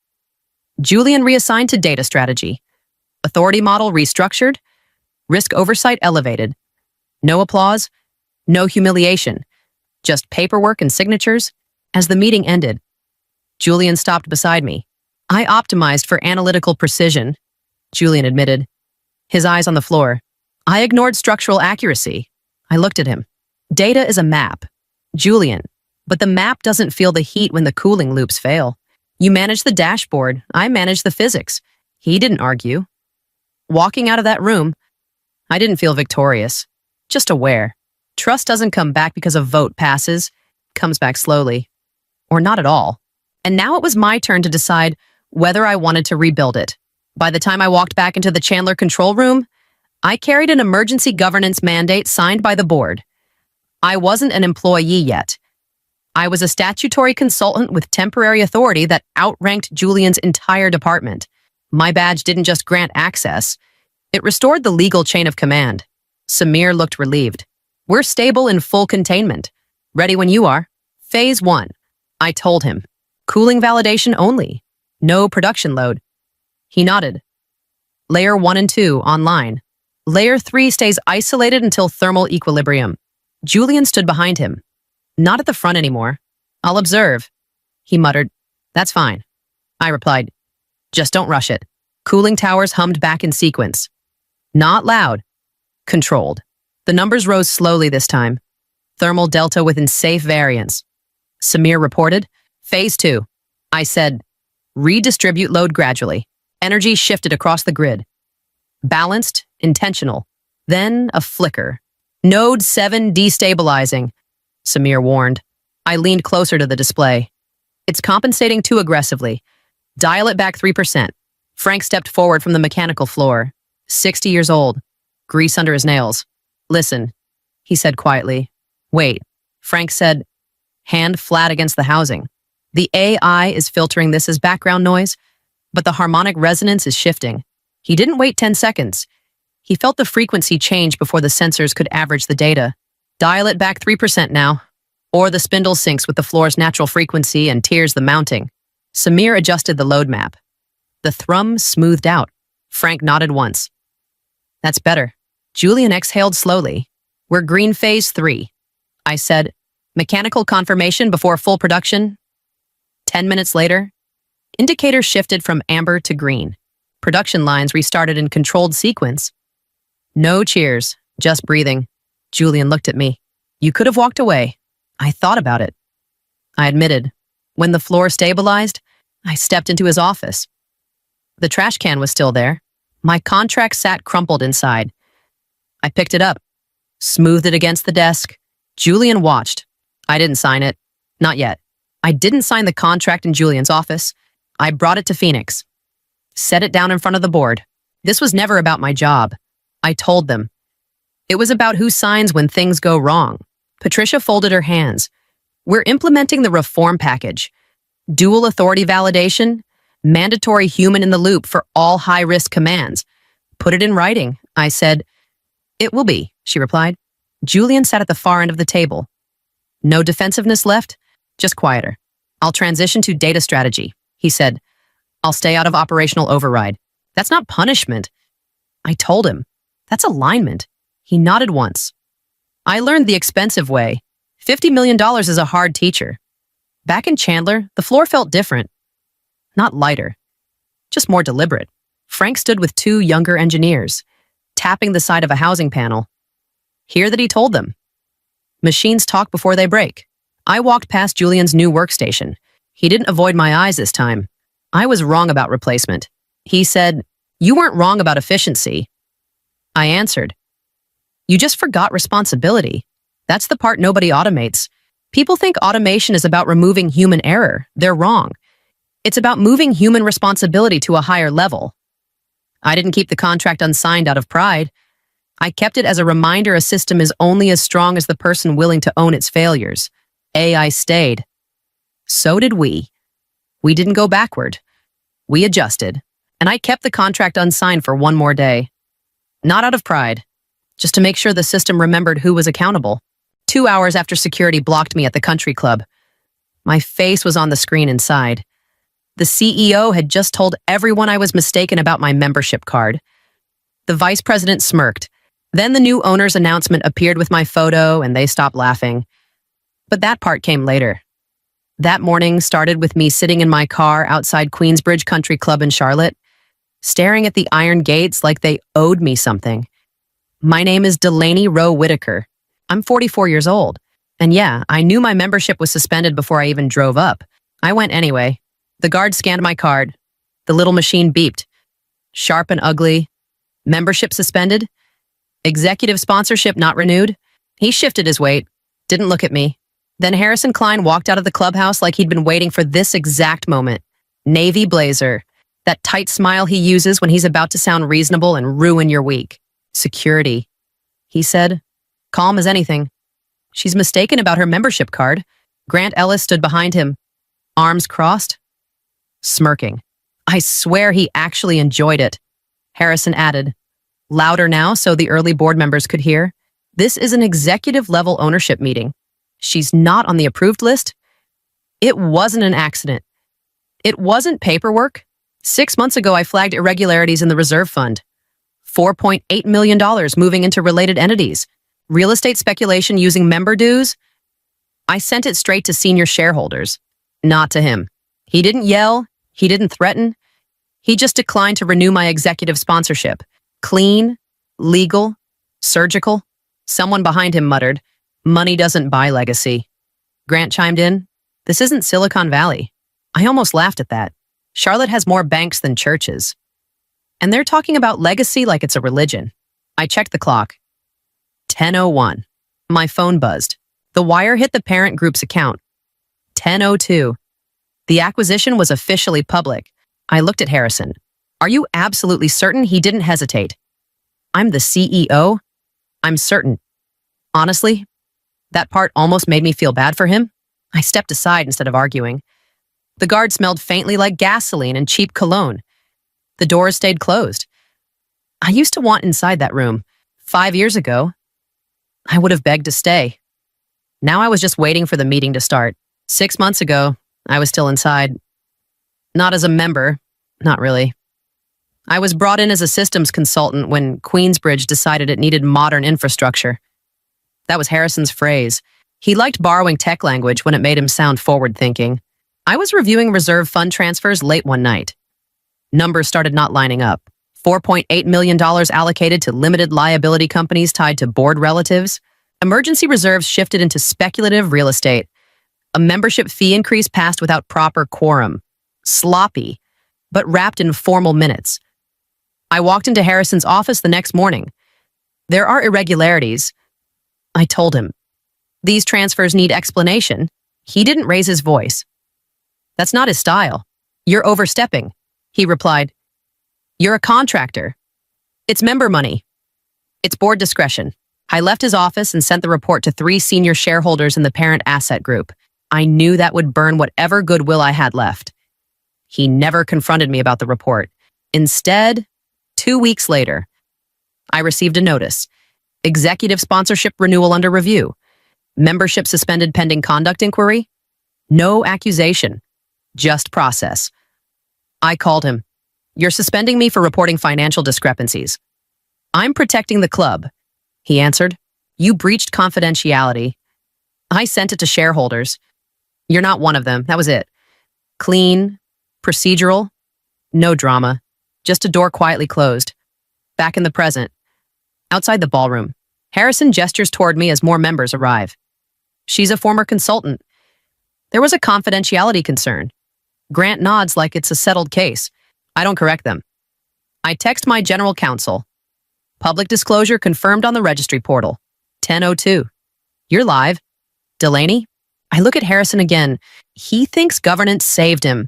Julian reassigned to data strategy. Authority model restructured. Risk oversight elevated. No applause. No humiliation. Just paperwork and signatures. As the meeting ended, Julian stopped beside me. I optimized for analytical precision, Julian admitted, his eyes on the floor. I ignored structural accuracy. I looked at him. Data is a map, Julian, but the map doesn't feel the heat when the cooling loops fail. You manage the dashboard, I manage the physics. He didn't argue. Walking out of that room, I didn't feel victorious, just aware. Trust doesn't come back because a vote passes, it comes back slowly. Or not at all. And now it was my turn to decide whether I wanted to rebuild it. By the time I walked back into the Chandler control room, I carried an emergency governance mandate signed by the board. I wasn't an employee yet. I was a statutory consultant with temporary authority that outranked Julian's entire department. My badge didn't just grant access, it restored the legal chain of command. Samir looked relieved. We're stable in full containment. Ready when you are. Phase 1. I told him. Cooling validation only. No production load. He nodded. Layer 1 and 2 online. Layer 3 stays isolated until thermal equilibrium. Julian stood behind him. Not at the front anymore. I'll observe. He muttered. That's fine. I replied. Just don't rush it. Cooling towers hummed back in sequence. Not loud. Controlled. The numbers rose slowly this time. Thermal delta within safe variance. Samir reported. Phase 2. I said, redistribute load gradually. Energy shifted across the grid. Balanced, intentional. Then a flicker. Node 7 destabilizing. Samir warned. I leaned closer to the display. It's compensating too aggressively. Dial it back 3%. Frank stepped forward from the mechanical floor. 60 years old. Grease under his nails. Listen, he said quietly. Wait, Frank said, hand flat against the housing. The AI is filtering this as background noise, but the harmonic resonance is shifting. He didn't wait 10 seconds. He felt the frequency change before the sensors could average the data. Dial it back 3% now, or the spindle syncs with the floor's natural frequency and tears the mounting. Samir adjusted the load map. The thrum smoothed out. Frank nodded once. That's better. Julian exhaled slowly. We're green phase 3. I said, mechanical confirmation before full production. 10 minutes later, indicators shifted from amber to green. Production lines restarted in controlled sequence. No cheers, just breathing. Julian looked at me. You could have walked away. I thought about it. I admitted. When the floor stabilized, I stepped into his office. The trash can was still there. My contract sat crumpled inside. I picked it up, smoothed it against the desk. Julian watched. I didn't sign it. Not yet. I didn't sign the contract in Julian's office. I brought it to Phoenix. Set it down in front of the board. This was never about my job. I told them. It was about who signs when things go wrong. Patricia folded her hands. We're implementing the reform package. Dual authority validation, mandatory human-in-the-loop for all high-risk commands. Put it in writing, I said. It will be, she replied. Julian sat at the far end of the table. No defensiveness left, just quieter. I'll transition to data strategy, he said. I'll stay out of operational override. That's not punishment. I told him. That's alignment. He nodded once. I learned the expensive way. $50 million is a hard teacher. Back in Chandler, the floor felt different. Not lighter, just more deliberate. Frank stood with two younger engineers, tapping the side of a housing panel. Hear that he told them. Machines talk before they break. I walked past Julian's new workstation. He didn't avoid my eyes this time. I was wrong about replacement. He said, "You weren't wrong about efficiency." I answered, "You just forgot responsibility. That's the part nobody automates. People think automation is about removing human error. They're wrong. It's about moving human responsibility to a higher level." I didn't keep the contract unsigned out of pride. I kept it as a reminder a system is only as strong as the person willing to own its failures. AI stayed. So did we. We didn't go backward. We adjusted. And I kept the contract unsigned for one more day. Not out of pride, just to make sure the system remembered who was accountable. 2 hours after security blocked me at the country club, my face was on the screen inside. The CEO had just told everyone I was mistaken about my membership card. The vice president smirked. Then the new owner's announcement appeared with my photo and they stopped laughing. But that part came later. That morning started with me sitting in my car outside Queensbridge Country Club in Charlotte, staring at the iron gates like they owed me something. My name is Delaney Rowe Whitaker. I'm 44 years old. And yeah, I knew my membership was suspended before I even drove up. I went anyway. The guard scanned my card. The little machine beeped. Sharp and ugly. Membership suspended. Executive sponsorship not renewed. He shifted his weight. Didn't look at me. Then Harrison Klein walked out of the clubhouse like he'd been waiting for this exact moment. Navy blazer. That tight smile he uses when he's about to sound reasonable and ruin your week. Security. He said, calm as anything. She's mistaken about her membership card. Grant Ellis stood behind him, arms crossed, smirking. I swear he actually enjoyed it. Harrison added, louder now so the early board members could hear. This is an executive-level ownership meeting. She's not on the approved list. It wasn't an accident. It wasn't paperwork. 6 months ago, I flagged irregularities in the reserve fund. $4.8 million moving into related entities. Real estate speculation using member dues. I sent it straight to senior shareholders, not to him. He didn't yell. He didn't threaten. He just declined to renew my executive sponsorship. Clean, legal, surgical. Someone behind him muttered, money doesn't buy legacy. Grant chimed in, this isn't Silicon Valley. I almost laughed at that. Charlotte has more banks than churches. And they're talking about legacy like it's a religion. I checked the clock. 10:01. My phone buzzed. The wire hit the parent group's account. 10:02. The acquisition was officially public. I looked at Harrison. Are you absolutely certain? He didn't hesitate. I'm the CEO? I'm certain. Honestly, that part almost made me feel bad for him. I stepped aside instead of arguing. The guard smelled faintly like gasoline and cheap cologne. The doors stayed closed. I used to want inside that room. 5 years ago, I would have begged to stay. Now I was just waiting for the meeting to start. 6 months ago, I was still inside. Not as a member, not really. I was brought in as a systems consultant when Queensbridge decided it needed modern infrastructure. That was Harrison's phrase. He liked borrowing tech language when it made him sound forward-thinking. I was reviewing reserve fund transfers late one night. Numbers started not lining up. $4.8 million allocated to limited liability companies tied to board relatives. Emergency reserves shifted into speculative real estate. A membership fee increase passed without proper quorum. Sloppy, but wrapped in formal minutes. I walked into Harrison's office the next morning. There are irregularities. I told him. These transfers need explanation. He didn't raise his voice. That's not his style. You're overstepping, he replied. You're a contractor. It's member money. It's board discretion. I left his office and sent the report to 3 senior shareholders in the parent asset group. I knew that would burn whatever goodwill I had left. He never confronted me about the report. Instead, 2 weeks later, I received a notice. Executive sponsorship renewal under review. Membership suspended pending conduct inquiry. No accusation, just process. I called him. You're suspending me for reporting financial discrepancies. I'm protecting the club, he answered. You breached confidentiality. I sent it to shareholders. You're not one of them. That was it. Clean, procedural, no drama. Just a door quietly closed. Back in the present. Outside the ballroom, Harrison gestures toward me as more members arrive. She's a former consultant. There was a confidentiality concern. Grant nods like it's a settled case. I don't correct them. I text my general counsel. Public disclosure confirmed on the registry portal. 10:02. You're live. Delaney? I look at Harrison again. He thinks governance saved him.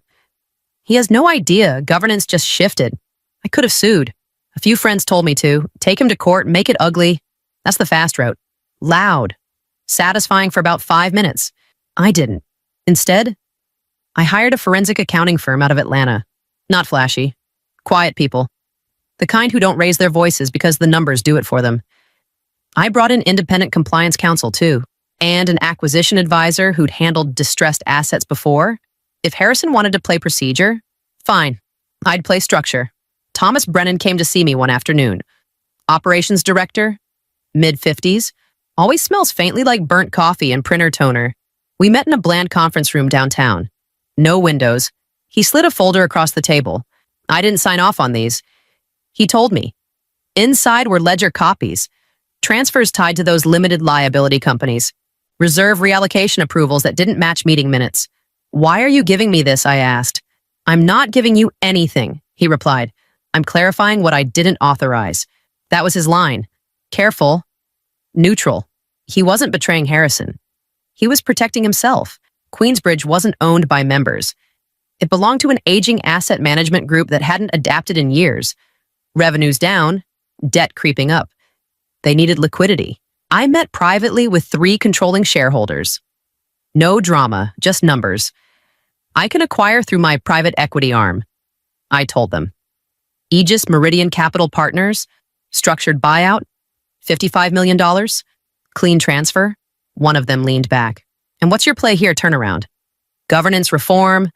He has no idea governance just shifted. I could have sued. A few friends told me to. Take him to court, make it ugly. That's the fast route. Loud. Satisfying for about 5 minutes. I didn't. Instead, I hired a forensic accounting firm out of Atlanta. Not flashy. Quiet people. The kind who don't raise their voices because the numbers do it for them. I brought in independent compliance counsel too, and an acquisition advisor who'd handled distressed assets before. If Harrison wanted to play procedure, fine. I'd play structure. Thomas Brennan came to see me one afternoon. Operations director, mid-50s, always smells faintly like burnt coffee and printer toner. We met in a bland conference room downtown. No windows. He slid a folder across the table. I didn't sign off on these. He told me. Inside were ledger copies, transfers tied to those limited liability companies, reserve reallocation approvals that didn't match meeting minutes. Why are you giving me this? I asked. I'm not giving you anything, he replied. I'm clarifying what I didn't authorize. That was his line. Careful. Neutral. He wasn't betraying Harrison. He was protecting himself. Queensbridge wasn't owned by members. It belonged to an aging asset management group that hadn't adapted in years. Revenues down, debt creeping up. They needed liquidity. I met privately with 3 controlling shareholders. No drama, just numbers. I can acquire through my private equity arm. I told them. Aegis Meridian Capital Partners, structured buyout, $55 million, clean transfer. One of them leaned back. And what's your play here, turnaround? Governance reform,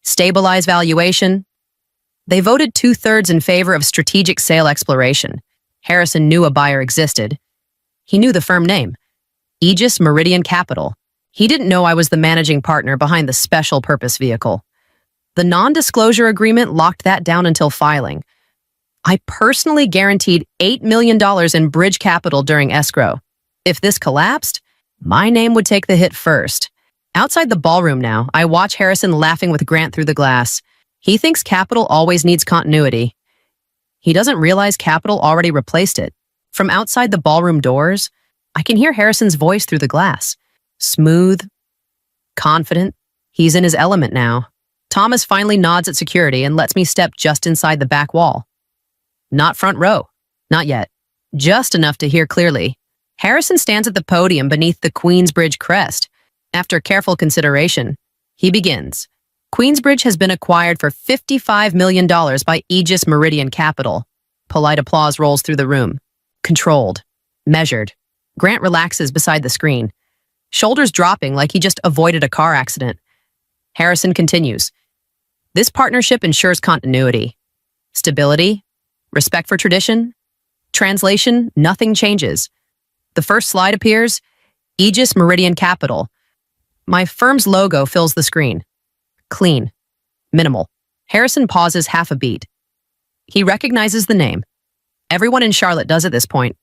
stabilize valuation. They voted 2/3 in favor of strategic sale exploration. Harrison knew a buyer existed. He knew the firm name, Aegis Meridian Capital. He didn't know I was the managing partner behind the special purpose vehicle. The non-disclosure agreement locked that down until filing. I personally guaranteed $8 million in bridge capital during escrow. If this collapsed, my name would take the hit first. Outside the ballroom now, I watch Harrison laughing with Grant through the glass. He thinks capital always needs continuity. He doesn't realize capital already replaced it. From outside the ballroom doors, I can hear Harrison's voice through the glass. Smooth, confident. He's in his element now. Thomas finally nods at security and lets me step just inside the back wall. Not front row. Not yet. Just enough to hear clearly. Harrison stands at the podium beneath the Queensbridge crest. After careful consideration, he begins. Queensbridge has been acquired for $55 million by Aegis Meridian Capital. Polite applause rolls through the room. Controlled. Measured. Grant relaxes beside the screen, shoulders dropping like he just avoided a car accident. Harrison continues. This partnership ensures continuity, stability, respect for tradition. Translation, nothing changes. The first slide appears, Aegis Meridian Capital. My firm's logo fills the screen. Clean. Minimal. Harrison pauses half a beat. He recognizes the name. Everyone in Charlotte does at this point.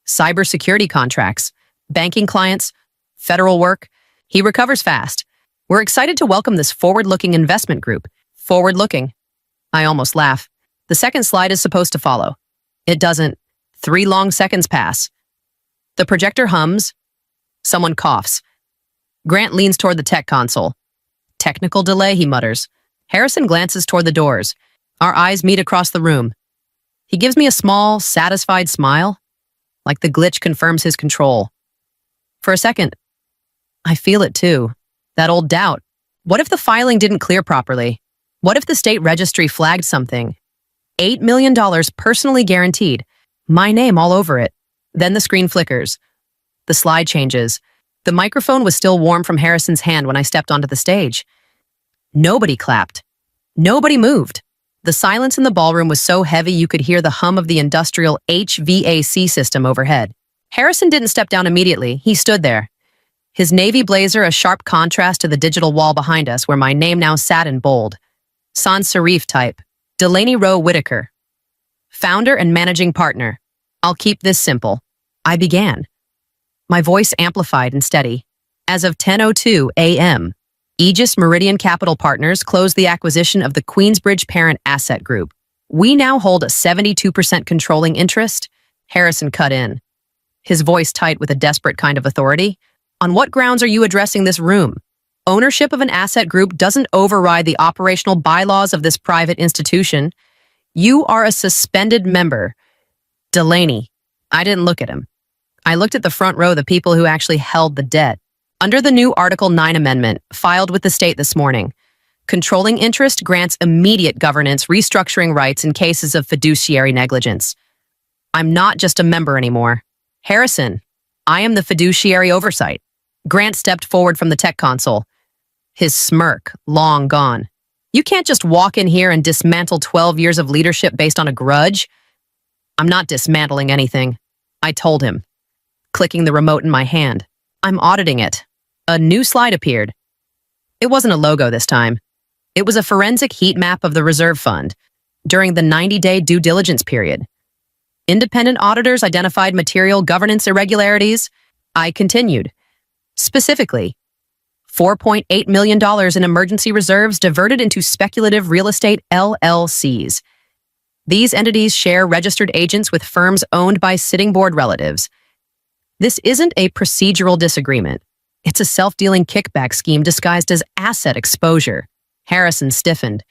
Cybersecurity contracts, banking clients, federal work. He recovers fast. We're excited to welcome this forward-looking investment group. Forward-looking. I almost laugh. The second slide is supposed to follow. It doesn't. 3 long seconds pass. The projector hums. Someone coughs. Grant leans toward the tech console. Technical delay, he mutters. Harrison glances toward the doors. Our eyes meet across the room. He gives me a small, satisfied smile, like the glitch confirms his control. For a second, I feel it too. That old doubt. What if the filing didn't clear properly? What if the state registry flagged something? $8 million personally guaranteed. My name all over it. Then the screen flickers. The slide changes. The microphone was still warm from Harrison's hand when I stepped onto the stage. Nobody clapped. Nobody moved. The silence in the ballroom was so heavy you could hear the hum of the industrial HVAC system overhead. Harrison didn't step down immediately. He stood there. his navy blazer a sharp contrast to the digital wall behind us where my name now sat in bold. Sans serif type. Delaney Rowe Whitaker. Founder and managing partner. I'll keep this simple. I began. My voice amplified and steady. As of 10:02 a.m., Aegis Meridian Capital Partners closed the acquisition of the Queensbridge Parent Asset Group. We now hold a 72% controlling interest. Harrison cut in, his voice tight with a desperate kind of authority. On what grounds are you addressing this room? Ownership of an asset group doesn't override the operational bylaws of this private institution. You are a suspended member. Delaney. I didn't look at him. I looked at the front row, the people who actually held the debt. Under the new Article 9 amendment, filed with the state this morning, controlling interest grants immediate governance, restructuring rights in cases of fiduciary negligence. I'm not just a member anymore. Harrison, I am the fiduciary oversight. Grant stepped forward from the tech console, his smirk long gone. You can't just walk in here and dismantle 12 years of leadership based on a grudge. I'm not dismantling anything, I told him, clicking the remote in my hand. I'm auditing it. A new slide appeared. It wasn't a logo this time. It was a forensic heat map of the reserve fund during the 90-day due diligence period. Independent auditors identified material governance irregularities. I continued. Specifically, $4.8 million in emergency reserves diverted into speculative real estate LLCs. These entities share registered agents with firms owned by sitting board relatives. This isn't a procedural disagreement. It's a self-dealing kickback scheme disguised as asset exposure. Harrison stiffened,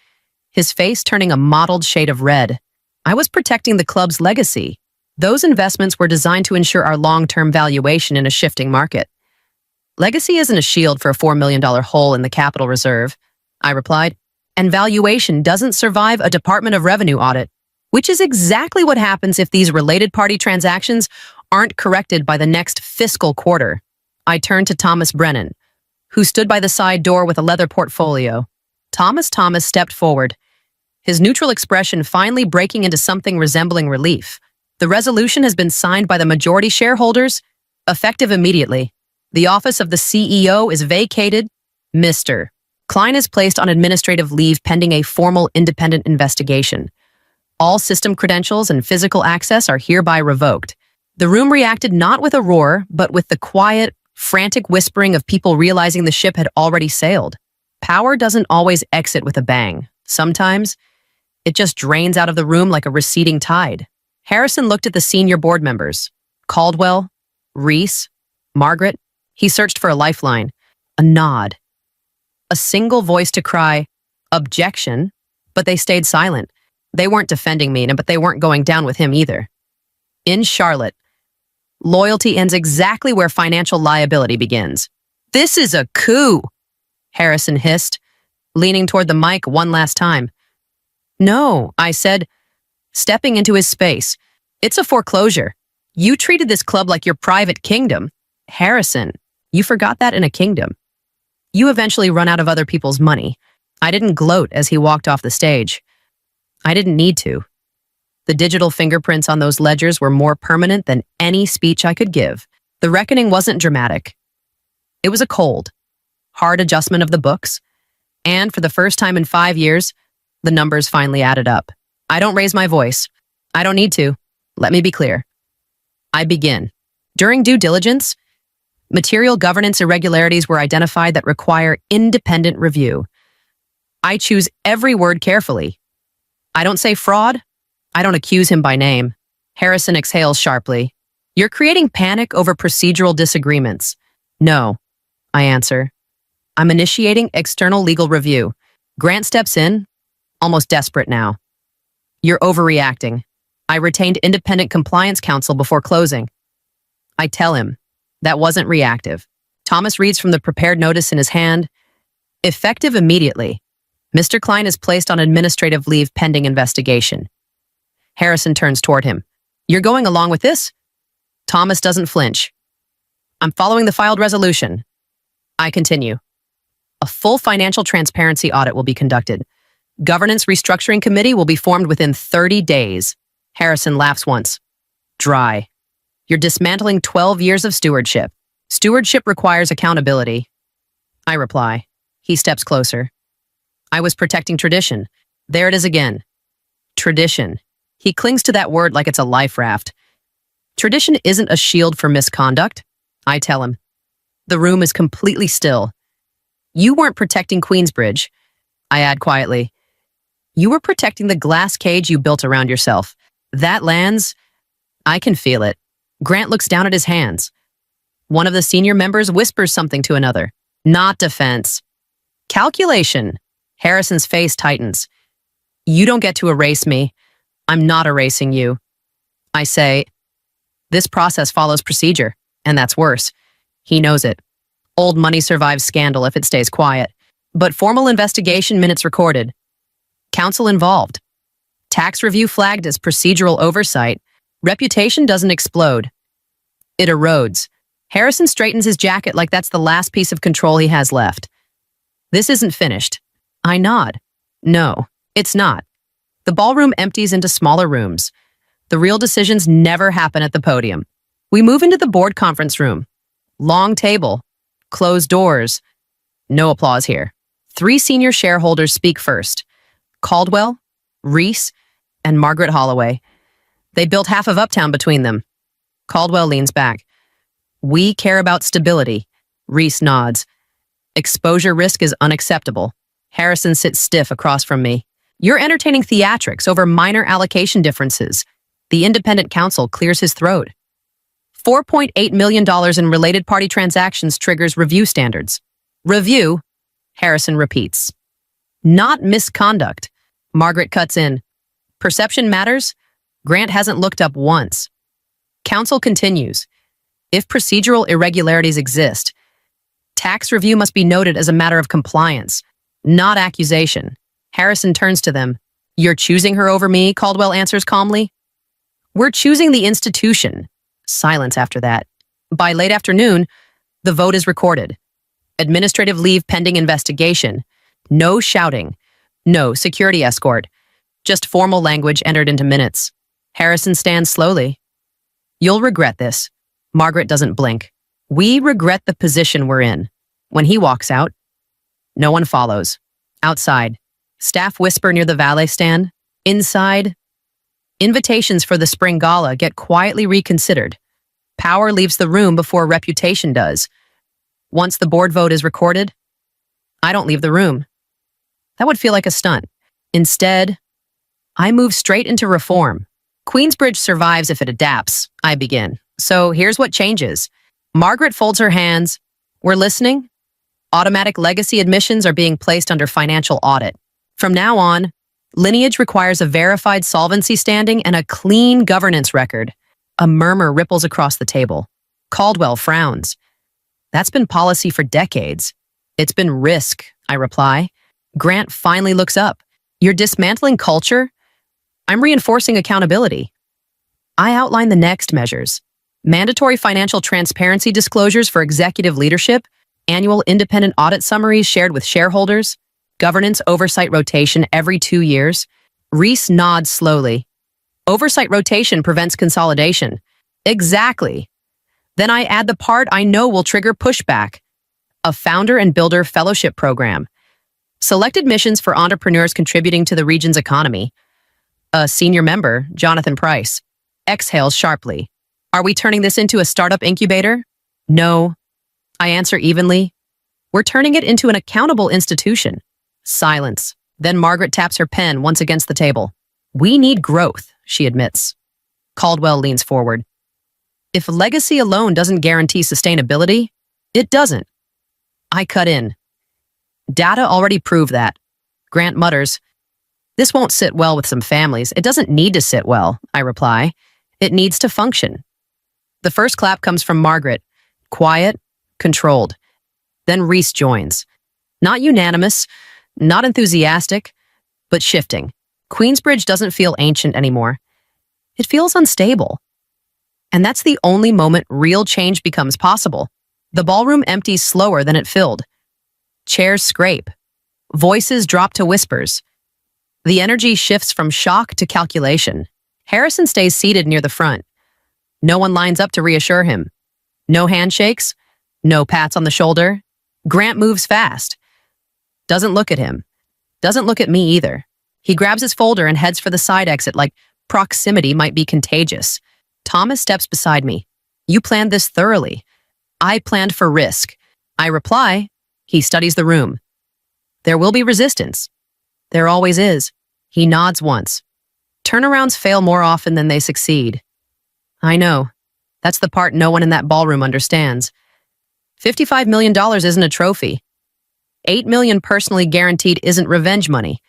his face turning a mottled shade of red. I was protecting the club's legacy. Those investments were designed to ensure our long-term valuation in a shifting market. Legacy isn't a shield for a $4 million hole in the capital reserve, I replied, and valuation doesn't survive a Department of Revenue audit, which is exactly what happens if these related party transactions aren't corrected by the next fiscal quarter. I turned to Thomas Brennan, who stood by the side door with a leather portfolio. Thomas stepped forward, his neutral expression finally breaking into something resembling relief. The resolution has been signed by the majority shareholders, effective immediately. The office of the CEO is vacated. Mr. Klein is placed on administrative leave pending a formal independent investigation. All system credentials and physical access are hereby revoked. The room reacted not with a roar, but with the quiet, frantic whispering of people realizing the ship had already sailed. Power doesn't always exit with a bang. Sometimes, it just drains out of the room like a receding tide. Harrison looked at the senior board members. Caldwell, Reese, Margaret. He searched for a lifeline, a nod, a single voice to cry, objection, but they stayed silent. They weren't defending me, but they weren't going down with him either. In Charlotte, loyalty ends exactly where financial liability begins. This is a coup, Harrison hissed, leaning toward the mic one last time. No, I said, stepping into his space. It's a foreclosure. You treated this club like your private kingdom. Harrison, you forgot that in a kingdom. You eventually run out of other people's money. I didn't gloat as he walked off the stage. I didn't need to. The digital fingerprints on those ledgers were more permanent than any speech I could give. The reckoning wasn't dramatic. It was a cold, hard adjustment of the books, and for the first time in 5 years, the numbers finally added up. I don't raise my voice. I don't need to. Let me be clear. I begin. During due diligence, material governance irregularities were identified that require independent review. I choose every word carefully. I don't say fraud. I don't accuse him by name. Harrison exhales sharply. You're creating panic over procedural disagreements. No, I answer. I'm initiating external legal review. Grant steps in, almost desperate now. You're overreacting. I retained independent compliance counsel before closing. I tell him, that wasn't reactive. Thomas reads from the prepared notice in his hand. Effective immediately. Mr. Klein is placed on administrative leave pending investigation. Harrison turns toward him. You're going along with this? Thomas doesn't flinch. I'm following the filed resolution. I continue. A full financial transparency audit will be conducted. Governance restructuring committee will be formed within 30 days. Harrison laughs once. Dry. You're dismantling 12 years of stewardship. Stewardship requires accountability. I reply. He steps closer. I was protecting tradition. There it is again. Tradition. He clings to that word like it's a life raft. Tradition isn't a shield for misconduct. I tell him. The room is completely still. You weren't protecting Queensbridge. I add quietly. You were protecting the glass cage you built around yourself. That lands. I can feel it. Grant looks down at his hands. One of the senior members whispers something to another. Not defense. Calculation. Harrison's face tightens. You don't get to erase me. I'm not erasing you. I say, this process follows procedure, and that's worse. He knows it. Old money survives scandal if it stays quiet. But formal investigation minutes recorded. Counsel involved. Tax review flagged as procedural oversight. Reputation doesn't explode. It erodes. Harrison straightens his jacket like that's the last piece of control he has left. This isn't finished. I nod. No, it's not. The ballroom empties into smaller rooms. The real decisions never happen at the podium. We move into the board conference room. Long table. Closed doors. No applause here. 3 senior shareholders speak first. Caldwell, Reese, and Margaret Holloway. They built half of Uptown between them. Caldwell leans back. We care about stability. Reese nods. Exposure risk is unacceptable. Harrison sits stiff across from me. You're entertaining theatrics over minor allocation differences. The independent counsel clears his throat. $4.8 million in related party transactions triggers review standards. Review, Harrison repeats. Not misconduct. Margaret cuts in. Perception matters? Grant hasn't looked up once. Counsel continues. If procedural irregularities exist, tax review must be noted as a matter of compliance, not accusation. Harrison turns to them. You're choosing her over me, Caldwell answers calmly. We're choosing the institution. Silence after that. By late afternoon, the vote is recorded. Administrative leave pending investigation. No shouting. No security escort. Just formal language entered into minutes. Harrison stands slowly. You'll regret this. Margaret doesn't blink. We regret the position we're in. When he walks out, no one follows. Outside, staff whisper near the valet stand. Inside, invitations for the spring gala get quietly reconsidered. Power leaves the room before reputation does. Once the board vote is recorded, I don't leave the room. That would feel like a stunt. Instead, I move straight into reform. Queensbridge survives if it adapts, I begin. So here's what changes. Margaret folds her hands. We're listening. Automatic legacy admissions are being placed under financial audit. From now on, lineage requires a verified solvency standing and a clean governance record. A murmur ripples across the table. Caldwell frowns. That's been policy for decades. It's been risk, I reply. Grant finally looks up. You're dismantling culture? I'm reinforcing accountability. I outline the next measures. Mandatory financial transparency disclosures for executive leadership, annual independent audit summaries shared with shareholders, governance oversight rotation every 2 years. Reese nods slowly. Oversight rotation prevents consolidation. Exactly. Then I add the part I know will trigger pushback. A founder and builder fellowship program. Select admissions for entrepreneurs contributing to the region's economy. A senior member, Jonathan Price, exhales sharply. Are we turning this into a startup incubator? No. I answer evenly. We're turning it into an accountable institution. Silence. Then Margaret taps her pen once against the table. We need growth, she admits. Caldwell leans forward. If legacy alone doesn't guarantee sustainability, it doesn't. I cut in. Data already prove that. Grant mutters. This won't sit well with some families. It doesn't need to sit well, I reply. It needs to function. The first clap comes from Margaret. Quiet, controlled. Then Reese joins. Not unanimous, not enthusiastic, but shifting. Queensbridge doesn't feel ancient anymore. It feels unstable. And that's the only moment real change becomes possible. The ballroom empties slower than it filled. Chairs scrape. Voices drop to whispers. The energy shifts from shock to calculation. Harrison stays seated near the front. No one lines up to reassure him. No handshakes, No pats on the shoulder. Grant moves fast. Doesn't look at him. Doesn't look at me either. He grabs his folder and heads for the side exit like proximity might be contagious. Thomas steps beside me. You planned this thoroughly. I planned for risk. I reply. He studies the room. There will be resistance. There always is. He nods once. Turnarounds fail more often than they succeed. I know. That's the part no one in that ballroom understands. $55 million isn't a trophy. $8 million personally guaranteed isn't revenge money.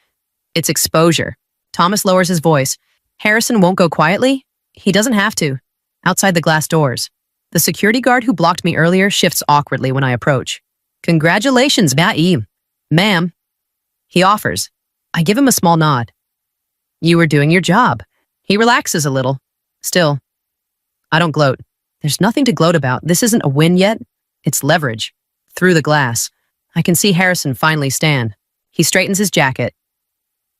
It's exposure. Thomas lowers his voice. Harrison won't go quietly? He doesn't have to. Outside the glass doors. The security guard who blocked me earlier shifts awkwardly when I approach. Congratulations, ma'am. He offers. I give him a small nod. You were doing your job. He relaxes a little. Still, I don't gloat. There's nothing to gloat about. This isn't a win yet. It's leverage. Through the glass, I can see Harrison finally stand. He straightens his jacket,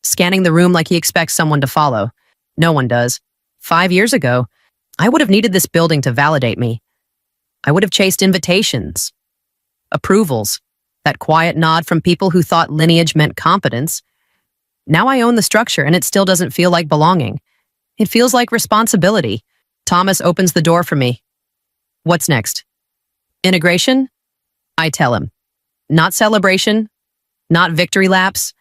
scanning the room like he expects someone to follow. No one does. 5 years ago, I would have needed this building to validate me. I would have chased invitations, approvals, that quiet nod from people who thought lineage meant competence. Now I own the structure and it still doesn't feel like belonging. It feels like responsibility. Thomas opens the door for me. What's next? Integration? I tell him. Not celebration, not victory laps,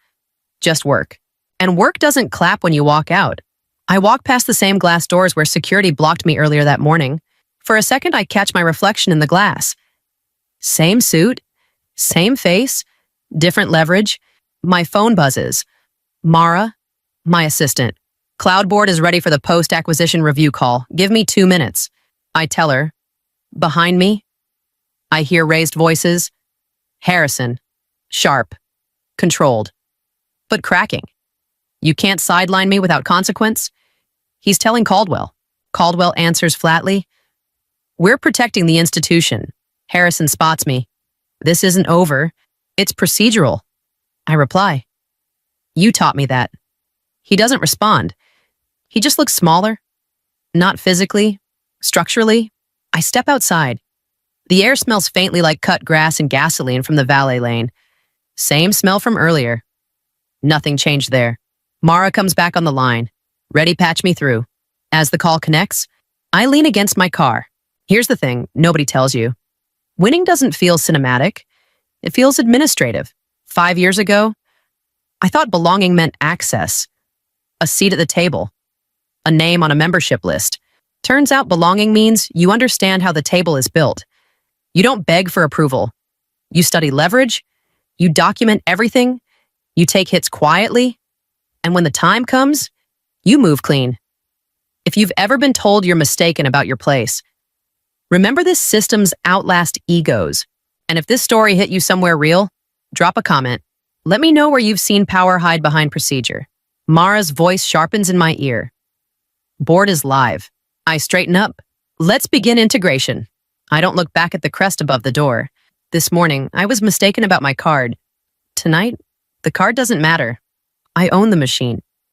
just work. And work doesn't clap when you walk out. I walk past the same glass doors where security blocked me earlier that morning. For a second, I catch my reflection in the glass. Same suit, same face, different leverage. My phone buzzes. Mara, my assistant. Cloudboard is ready for the post-acquisition review call. Give me 2 minutes. I tell her. Behind me, I hear raised voices. Harrison. Sharp. Controlled. But cracking. You can't sideline me without consequence. He's telling Caldwell. Caldwell answers flatly. We're protecting the institution. Harrison spots me. This isn't over. It's procedural. I reply. You taught me that. He doesn't respond. He just looks smaller. Not physically, structurally. I step outside. The air smells faintly like cut grass and gasoline from the valet lane. Same smell from earlier. Nothing changed there. Mara comes back on the line. Ready, patch me through. As the call connects, I lean against my car. Here's the thing nobody tells you. Winning doesn't feel cinematic. It feels administrative. 5 years ago, I thought belonging meant access. A seat at the table. A name on a membership list. Turns out belonging means you understand how the table is built. You don't beg for approval. You study leverage. You document everything. You take hits quietly. And when the time comes, you move clean. If you've ever been told you're mistaken about your place, remember this system's outlast egos. And if this story hit you somewhere real, drop a comment. Let me know where you've seen power hide behind procedure. Mara's voice sharpens in my ear. Board is live. I straighten up. Let's begin integration. I don't look back at the crest above the door. This morning, I was mistaken about my card. Tonight, the card doesn't matter. I own the machine.